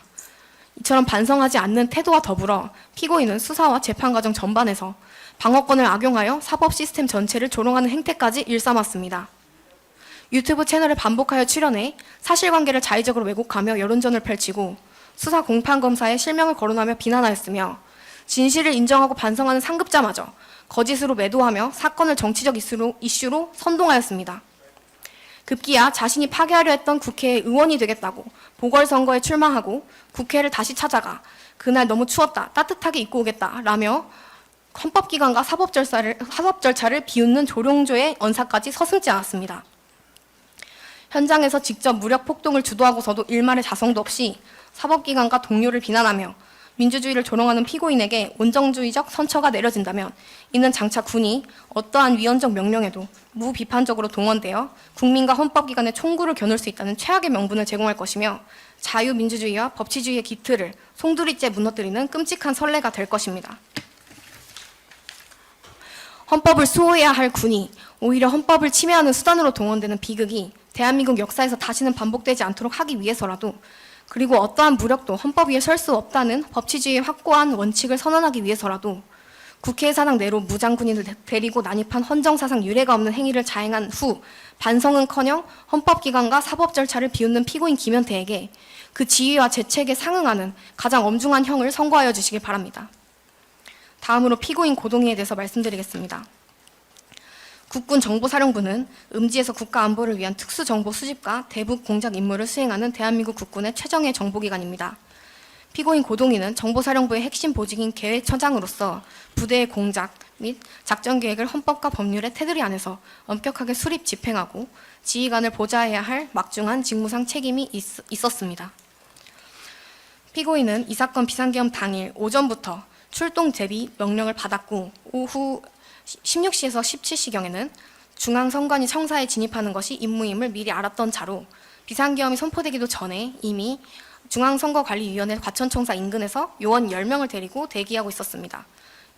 이처럼 반성하지 않는 태도와 더불어 피고인은 수사와 재판 과정 전반에서 방어권을 악용하여 사법 시스템 전체를 조롱하는 행태까지 일삼았습니다. 유튜브 채널에 반복하여 출연해 사실관계를 자의적으로 왜곡하며 여론전을 펼치고 수사 공판 검사에 실명을 거론하며 비난하였으며 진실을 인정하고 반성하는 상급자마저 거짓으로 매도하며 사건을 정치적 이슈로 선동하였습니다. 급기야 자신이 파괴하려 했던 국회의 의원이 되겠다고 보궐선거에 출마하고 국회를 다시 찾아가 그날 너무 추웠다 따뜻하게 입고 오겠다 라며 헌법기관과 사법절차를 비웃는 조롱조의 언사까지 서슴지 않았습니다. 현장에서 직접 무력 폭동을 주도하고서도 일말의 자성도 없이 사법기관과 동료를 비난하며 민주주의를 조롱하는 피고인에게 온정주의적 선처가 내려진다면 이는 장차 군이 어떠한 위헌적 명령에도 무비판적으로 동원되어 국민과 헌법기관의 총구를 겨눌 수 있다는 최악의 명분을 제공할 것이며 자유민주주의와 법치주의의 기틀을 송두리째 무너뜨리는 끔찍한 선례가 될 것입니다. 헌법을 수호해야 할 군이 오히려 헌법을 침해하는 수단으로 동원되는 비극이 대한민국 역사에서 다시는 반복되지 않도록 하기 위해서라도, 그리고 어떠한 무력도 헌법 위에 설 수 없다는 법치주의의 확고한 원칙을 선언하기 위해서라도 국회 사당 내로 무장군인을 데리고 난입한 헌정사상 유례가 없는 행위를 자행한 후 반성은커녕 헌법기관과 사법절차를 비웃는 피고인 김현태에게 그 지위와 죄책에 상응하는 가장 엄중한 형을 선고하여 주시길 바랍니다. 다음으로 피고인 고동희에 대해서 말씀드리겠습니다. 국군정보사령부는 음지에서 국가안보를 위한 특수정보 수집과 대북 공작 임무를 수행하는 대한민국 국군의 최정예 정보기관입니다. 피고인 고동희는 정보사령부의 핵심 보직인 계획처장으로서 부대의 공작 및 작전계획을 헌법과 법률의 테두리 안에서 엄격하게 수립 집행하고 지휘관을 보좌해야 할 막중한 직무상 책임이 있었습니다. 피고인은 이 사건 비상계엄 당일 오전부터 출동 대비 명령을 받았고 오후 16시에서 17시경에는 중앙선관위 청사에 진입하는 것이 임무임을 미리 알았던 자로 비상계엄이 선포되기도 전에 이미 중앙선거관리위원회 과천청사 인근에서 요원 10명을 데리고 대기하고 있었습니다.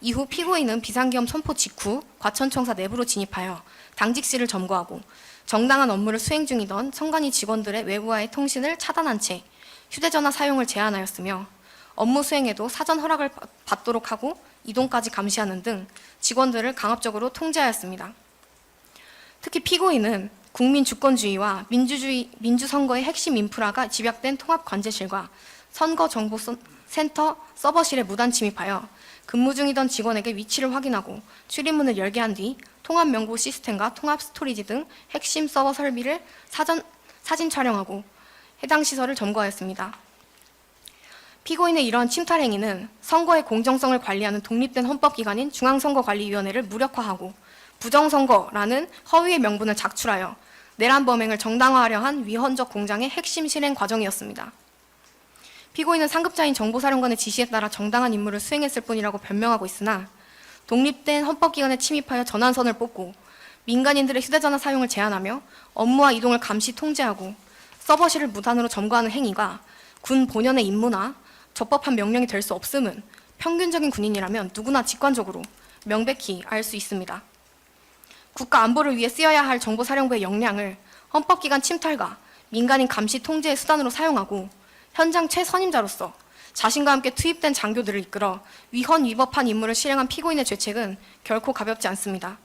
이후 피고인은 비상계엄 선포 직후 과천청사 내부로 진입하여 당직실을 점거하고 정당한 업무를 수행 중이던 선관위 직원들의 외부와의 통신을 차단한 채 휴대전화 사용을 제한하였으며 업무 수행에도 사전 허락을 받도록 하고 이동까지 감시하는 등 직원들을 강압적으로 통제하였습니다. 특히 피고인은 국민 주권주의와 민주선거의 핵심 인프라가 집약된 통합관제실과 선거정보센터 서버실에 무단 침입하여 근무 중이던 직원에게 위치를 확인하고 출입문을 열게 한 뒤 통합명부 시스템과 통합스토리지 등 핵심 서버 설비를 사진 촬영하고 해당 시설을 점거하였습니다. 피고인의 이러한 침탈 행위는 선거의 공정성을 관리하는 독립된 헌법기관인 중앙선거관리위원회를 무력화하고 부정선거라는 허위의 명분을 작출하여 내란 범행을 정당화하려 한 위헌적 공장의 핵심 실행 과정이었습니다. 피고인은 상급자인 정보사령관의 지시에 따라 정당한 임무를 수행했을 뿐이라고 변명하고 있으나 독립된 헌법기관에 침입하여 전환선을 뽑고 민간인들의 휴대전화 사용을 제한하며 업무와 이동을 감시 통제하고 서버실을 무단으로 점거하는 행위가 군 본연의 임무나 적법한 명령이 될 수 없음은 평균적인 군인이라면 누구나 직관적으로 명백히 알 수 있습니다. 국가 안보를 위해 쓰여야 할 정보사령부의 역량을 헌법기관 침탈과 민간인 감시 통제의 수단으로 사용하고 현장 최선임자로서 자신과 함께 투입된 장교들을 이끌어 위헌 위법한 임무를 실행한 피고인의 죄책은 결코 가볍지 않습니다.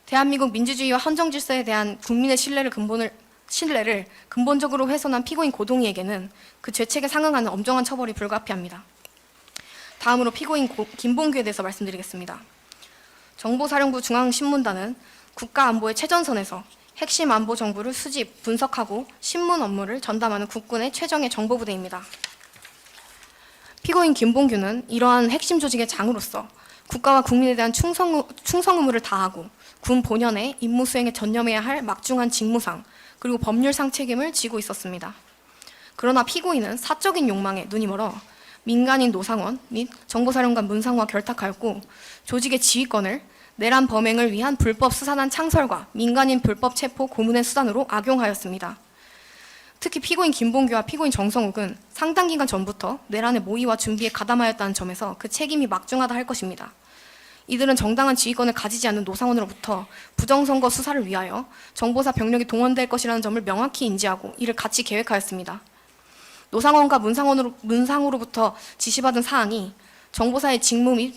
대한민국 민주주의와 헌정질서에 대한 국민의 신뢰를 근본적으로 훼손한 피고인 고동희에게는 그 죄책에 상응하는 엄정한 처벌이 불가피합니다. 다음으로 피고인 김봉규에 대해서 말씀드리겠습니다. 정보사령부 중앙신문단은 국가안보의 최전선에서 핵심 안보 정보를 수집, 분석하고 신문 업무를 전담하는 국군의 최정예 정보부대입니다. 피고인 김봉규는 이러한 핵심 조직의 장으로서 국가와 국민에 대한 충성 의무를 다하고 군 본연의 임무 수행에 전념해야 할 막중한 직무상 그리고 법률상 책임을 지고 있었습니다. 그러나 피고인은 사적인 욕망에 눈이 멀어 민간인 노상원 및 정보사령관 문상호와 결탁하였고 조직의 지휘권을 내란 범행을 위한 불법 수산한 창설과 민간인 불법 체포 고문의 수단으로 악용하였습니다. 특히 피고인 김봉규와 피고인 정성욱은 상당 기간 전부터 내란의 모의와 준비에 가담하였다는 점에서 그 책임이 막중하다 할 것입니다. 이들은 정당한 지휘권을 가지지 않는 노상원으로부터 부정선거 수사를 위하여 정보사 병력이 동원될 것이라는 점을 명확히 인지하고 이를 같이 계획하였습니다. 노상원과 문상으로부터 지시받은 사항이 정보사의 직무 및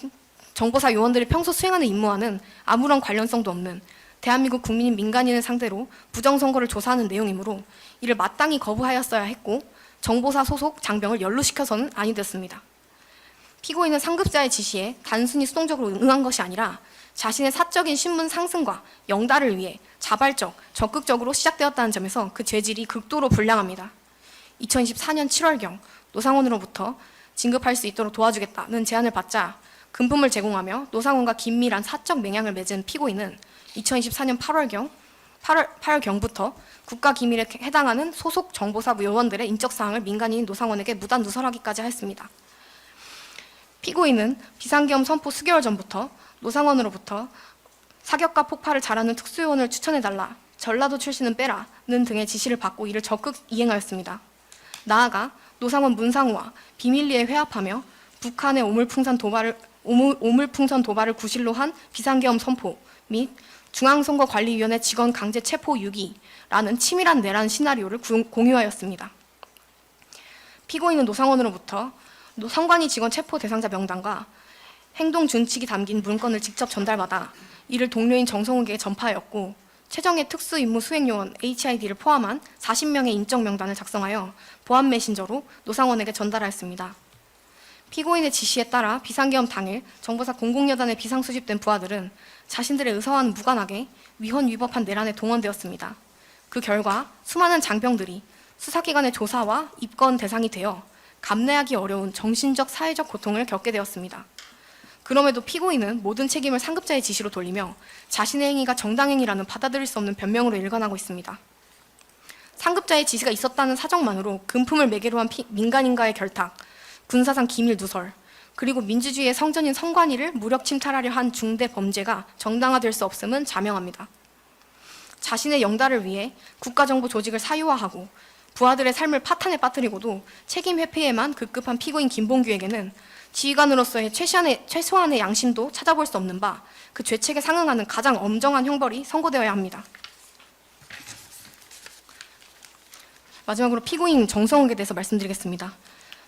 정보사 요원들이 평소 수행하는 임무와는 아무런 관련성도 없는 대한민국 국민인 민간인을 상대로 부정선거를 조사하는 내용이므로 이를 마땅히 거부하였어야 했고 정보사 소속 장병을 연루시켜서는 아니 됐습니다. 피고인은 상급자의 지시에 단순히 수동적으로 응한 것이 아니라 자신의 사적인 신분 상승과 영달을 위해 자발적, 적극적으로 시작되었다는 점에서 그 죄질이 극도로 불량합니다. 2024년 7월경 노상원으로부터 진급할 수 있도록 도와주겠다는 제안을 받자 금품을 제공하며 노상원과 긴밀한 사적 맹약을 맺은 피고인은 2024년 8월경부터 국가기밀에 해당하는 소속 정보사부 요원들의 인적사항을 민간인 노상원에게 무단 누설하기까지 하였습니다. 피고인은 비상계엄 선포 수개월 전부터 노상원으로부터 사격과 폭발을 잘하는 특수요원을 추천해달라, 전라도 출신은 빼라는 등의 지시를 받고 이를 적극 이행하였습니다. 나아가 노상원 문상우와 비밀리에 회합하며 북한의 오물풍선 도발을 구실로 한 비상계엄 선포 및 중앙선거관리위원회 직원 강제 체포 6위라는 치밀한 내란 시나리오를 공유하였습니다. 피고인은 노상원으로부터 선관위 직원 체포 대상자 명단과 행동 준칙이 담긴 문건을 직접 전달받아 이를 동료인 정성욱에게 전파하였고, 최정예 특수임무 수행요원 HID를 포함한 40명의 인적 명단을 작성하여 보안 메신저로 노상원에게 전달하였습니다. 피고인의 지시에 따라 비상계엄 당일 정보사 공공여단에 비상수집된 부하들은 자신들의 의사와는 무관하게 위헌 위법한 내란에 동원되었습니다. 그 결과 수많은 장병들이 수사기관의 조사와 입건 대상이 되어 감내하기 어려운 정신적, 사회적 고통을 겪게 되었습니다. 그럼에도 피고인은 모든 책임을 상급자의 지시로 돌리며 자신의 행위가 정당행위라는 받아들일 수 없는 변명으로 일관하고 있습니다. 상급자의 지시가 있었다는 사정만으로 금품을 매개로 한 민간인과의 결탁, 군사상 기밀 누설, 그리고 민주주의의 성전인 선관위를 무력 침탈하려 한 중대 범죄가 정당화될 수 없음은 자명합니다. 자신의 영달을 위해 국가정보 조직을 사유화하고 부하들의 삶을 파탄에 빠뜨리고도 책임 회피에만 급급한 피고인 김봉규에게는 지휘관으로서의 최소한의 양심도 찾아볼 수 없는 바 그 죄책에 상응하는 가장 엄정한 형벌이 선고되어야 합니다. 마지막으로 피고인 정성욱에 대해서 말씀드리겠습니다.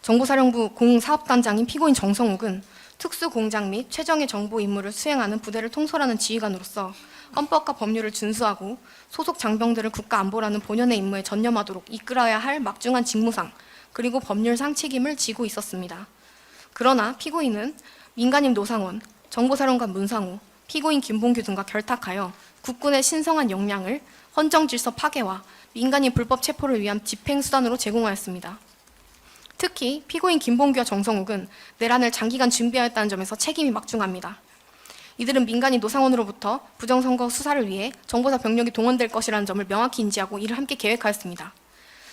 정보사령부 공사업단장인 피고인 정성욱은 특수공작 및 최정예 정보 임무를 수행하는 부대를 통솔하는 지휘관으로서 헌법과 법률을 준수하고 소속 장병들을 국가안보라는 본연의 임무에 전념하도록 이끌어야 할 막중한 직무상 그리고 법률상 책임을 지고 있었습니다. 그러나 피고인은 민간인 노상원, 정보사령관 문상우, 피고인 김봉규 등과 결탁하여 국군의 신성한 역량을 헌정질서 파괴와 민간인 불법 체포를 위한 집행수단으로 제공하였습니다. 특히 피고인 김봉규와 정성욱은 내란을 장기간 준비하였다는 점에서 책임이 막중합니다. 이들은 민간인 노상원으로부터 부정선거 수사를 위해 정보사 병력이 동원될 것이라는 점을 명확히 인지하고 이를 함께 계획하였습니다.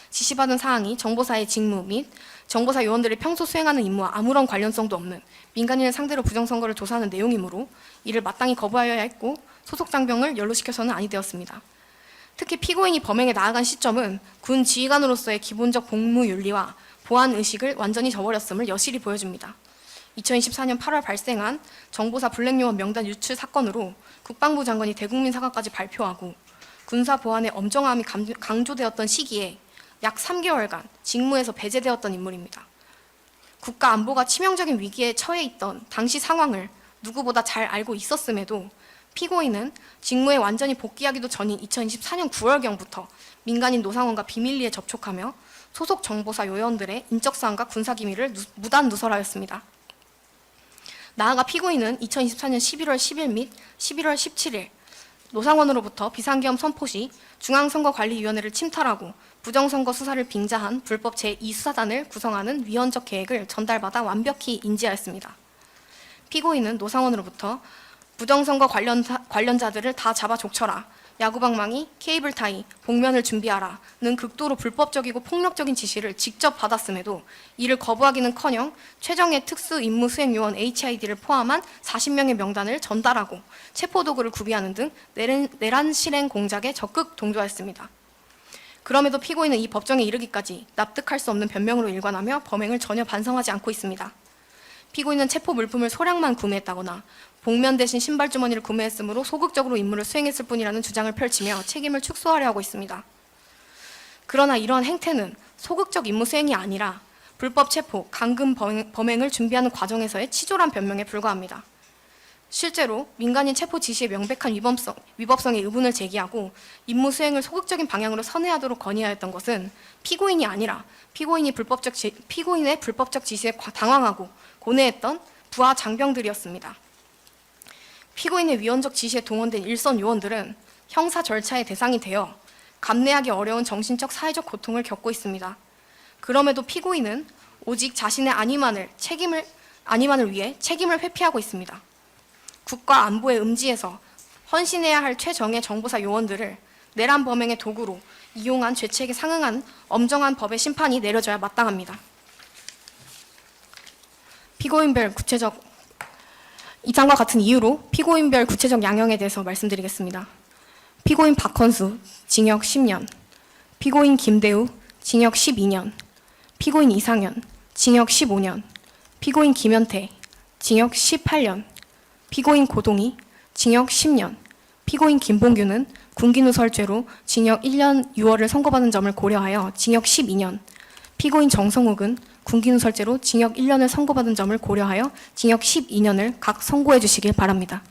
지시받은 사항이 정보사의 직무 및 정보사 요원들이 평소 수행하는 임무와 아무런 관련성도 없는 민간인을 상대로 부정선거를 조사하는 내용이므로 이를 마땅히 거부하여야 했고 소속 장병을 연루시켜서는 아니 되었습니다. 특히 피고인이 범행에 나아간 시점은 군 지휘관으로서의 기본적 복무 윤리와 보안 의식을 완전히 저버렸음을 여실히 보여줍니다. 2024년 8월 발생한 정보사 블랙요원 명단 유출 사건으로 국방부 장관이 대국민 사과까지 발표하고 군사 보안의 엄정함이 강조되었던 시기에 약 3개월간 직무에서 배제되었던 인물입니다. 국가 안보가 치명적인 위기에 처해 있던 당시 상황을 누구보다 잘 알고 있었음에도 피고인은 직무에 완전히 복귀하기도 전인 2024년 9월경부터 민간인 노상원과 비밀리에 접촉하며 소속 정보사 요원들의 인적사항과 군사기밀을 무단 누설하였습니다. 나아가 피고인은 2024년 11월 10일 및 11월 17일 노상원으로부터 비상계엄 선포 시 중앙선거관리위원회를 침탈하고 부정선거 수사를 빙자한 불법 제2수사단을 구성하는 위헌적 계획을 전달받아 완벽히 인지하였습니다. 피고인은 노상원으로부터 부정선거 관련자들을 다 잡아 족쳐라, 야구방망이, 케이블 타이, 복면을 준비하라는 극도로 불법적이고 폭력적인 지시를 직접 받았음에도 이를 거부하기는커녕 최정예 특수임무수행요원 HID를 포함한 40명의 명단을 전달하고 체포도구를 구비하는 등 내란 실행 공작에 적극 동조하였습니다. 그럼에도 피고인은 이 법정에 이르기까지 납득할 수 없는 변명으로 일관하며 범행을 전혀 반성하지 않고 있습니다. 피고인은 체포 물품을 소량만 구매했다거나 복면 대신 신발 주머니를 구매했으므로 소극적으로 임무를 수행했을 뿐이라는 주장을 펼치며 책임을 축소하려 하고 있습니다. 그러나 이러한 행태는 소극적 임무 수행이 아니라 불법 체포, 감금 범행을 준비하는 과정에서의 치졸한 변명에 불과합니다. 실제로 민간인 체포 지시의 명백한 위법성에 의문을 제기하고 임무 수행을 소극적인 방향으로 선회하도록 건의하였던 것은 피고인이 아니라 피고인의 불법적 지시에 당황하고 고뇌했던 부하 장병들이었습니다. 피고인의 위헌적 지시에 동원된 일선 요원들은 형사 절차의 대상이 되어 감내하기 어려운 정신적 사회적 고통을 겪고 있습니다. 그럼에도 피고인은 오직 자신의 안위만을 책임을 아니만을 위해 책임을 회피하고 있습니다. 국가 안보의 음지에서 헌신해야 할 최정예 정보사 요원들을 내란 범행의 도구로 이용한 죄책에 상응한 엄정한 법의 심판이 내려져야 마땅합니다. 피고인별 구체적 이상과 같은 이유로 피고인별 구체적 양형에 대해서 말씀드리겠습니다. 피고인 박헌수, 징역 10년. 피고인 김대우, 징역 12년. 피고인 이상현, 징역 15년. 피고인 김현태, 징역 18년. 피고인 고동희, 징역 10년. 피고인 김봉규는 군기누설죄로 징역 1년 6월을 선고받은 점을 고려하여 징역 12년. 피고인 정성욱은 군기누설죄로 징역 1년을 선고받은 점을 고려하여 징역 12년을 각 선고해 주시길 바랍니다.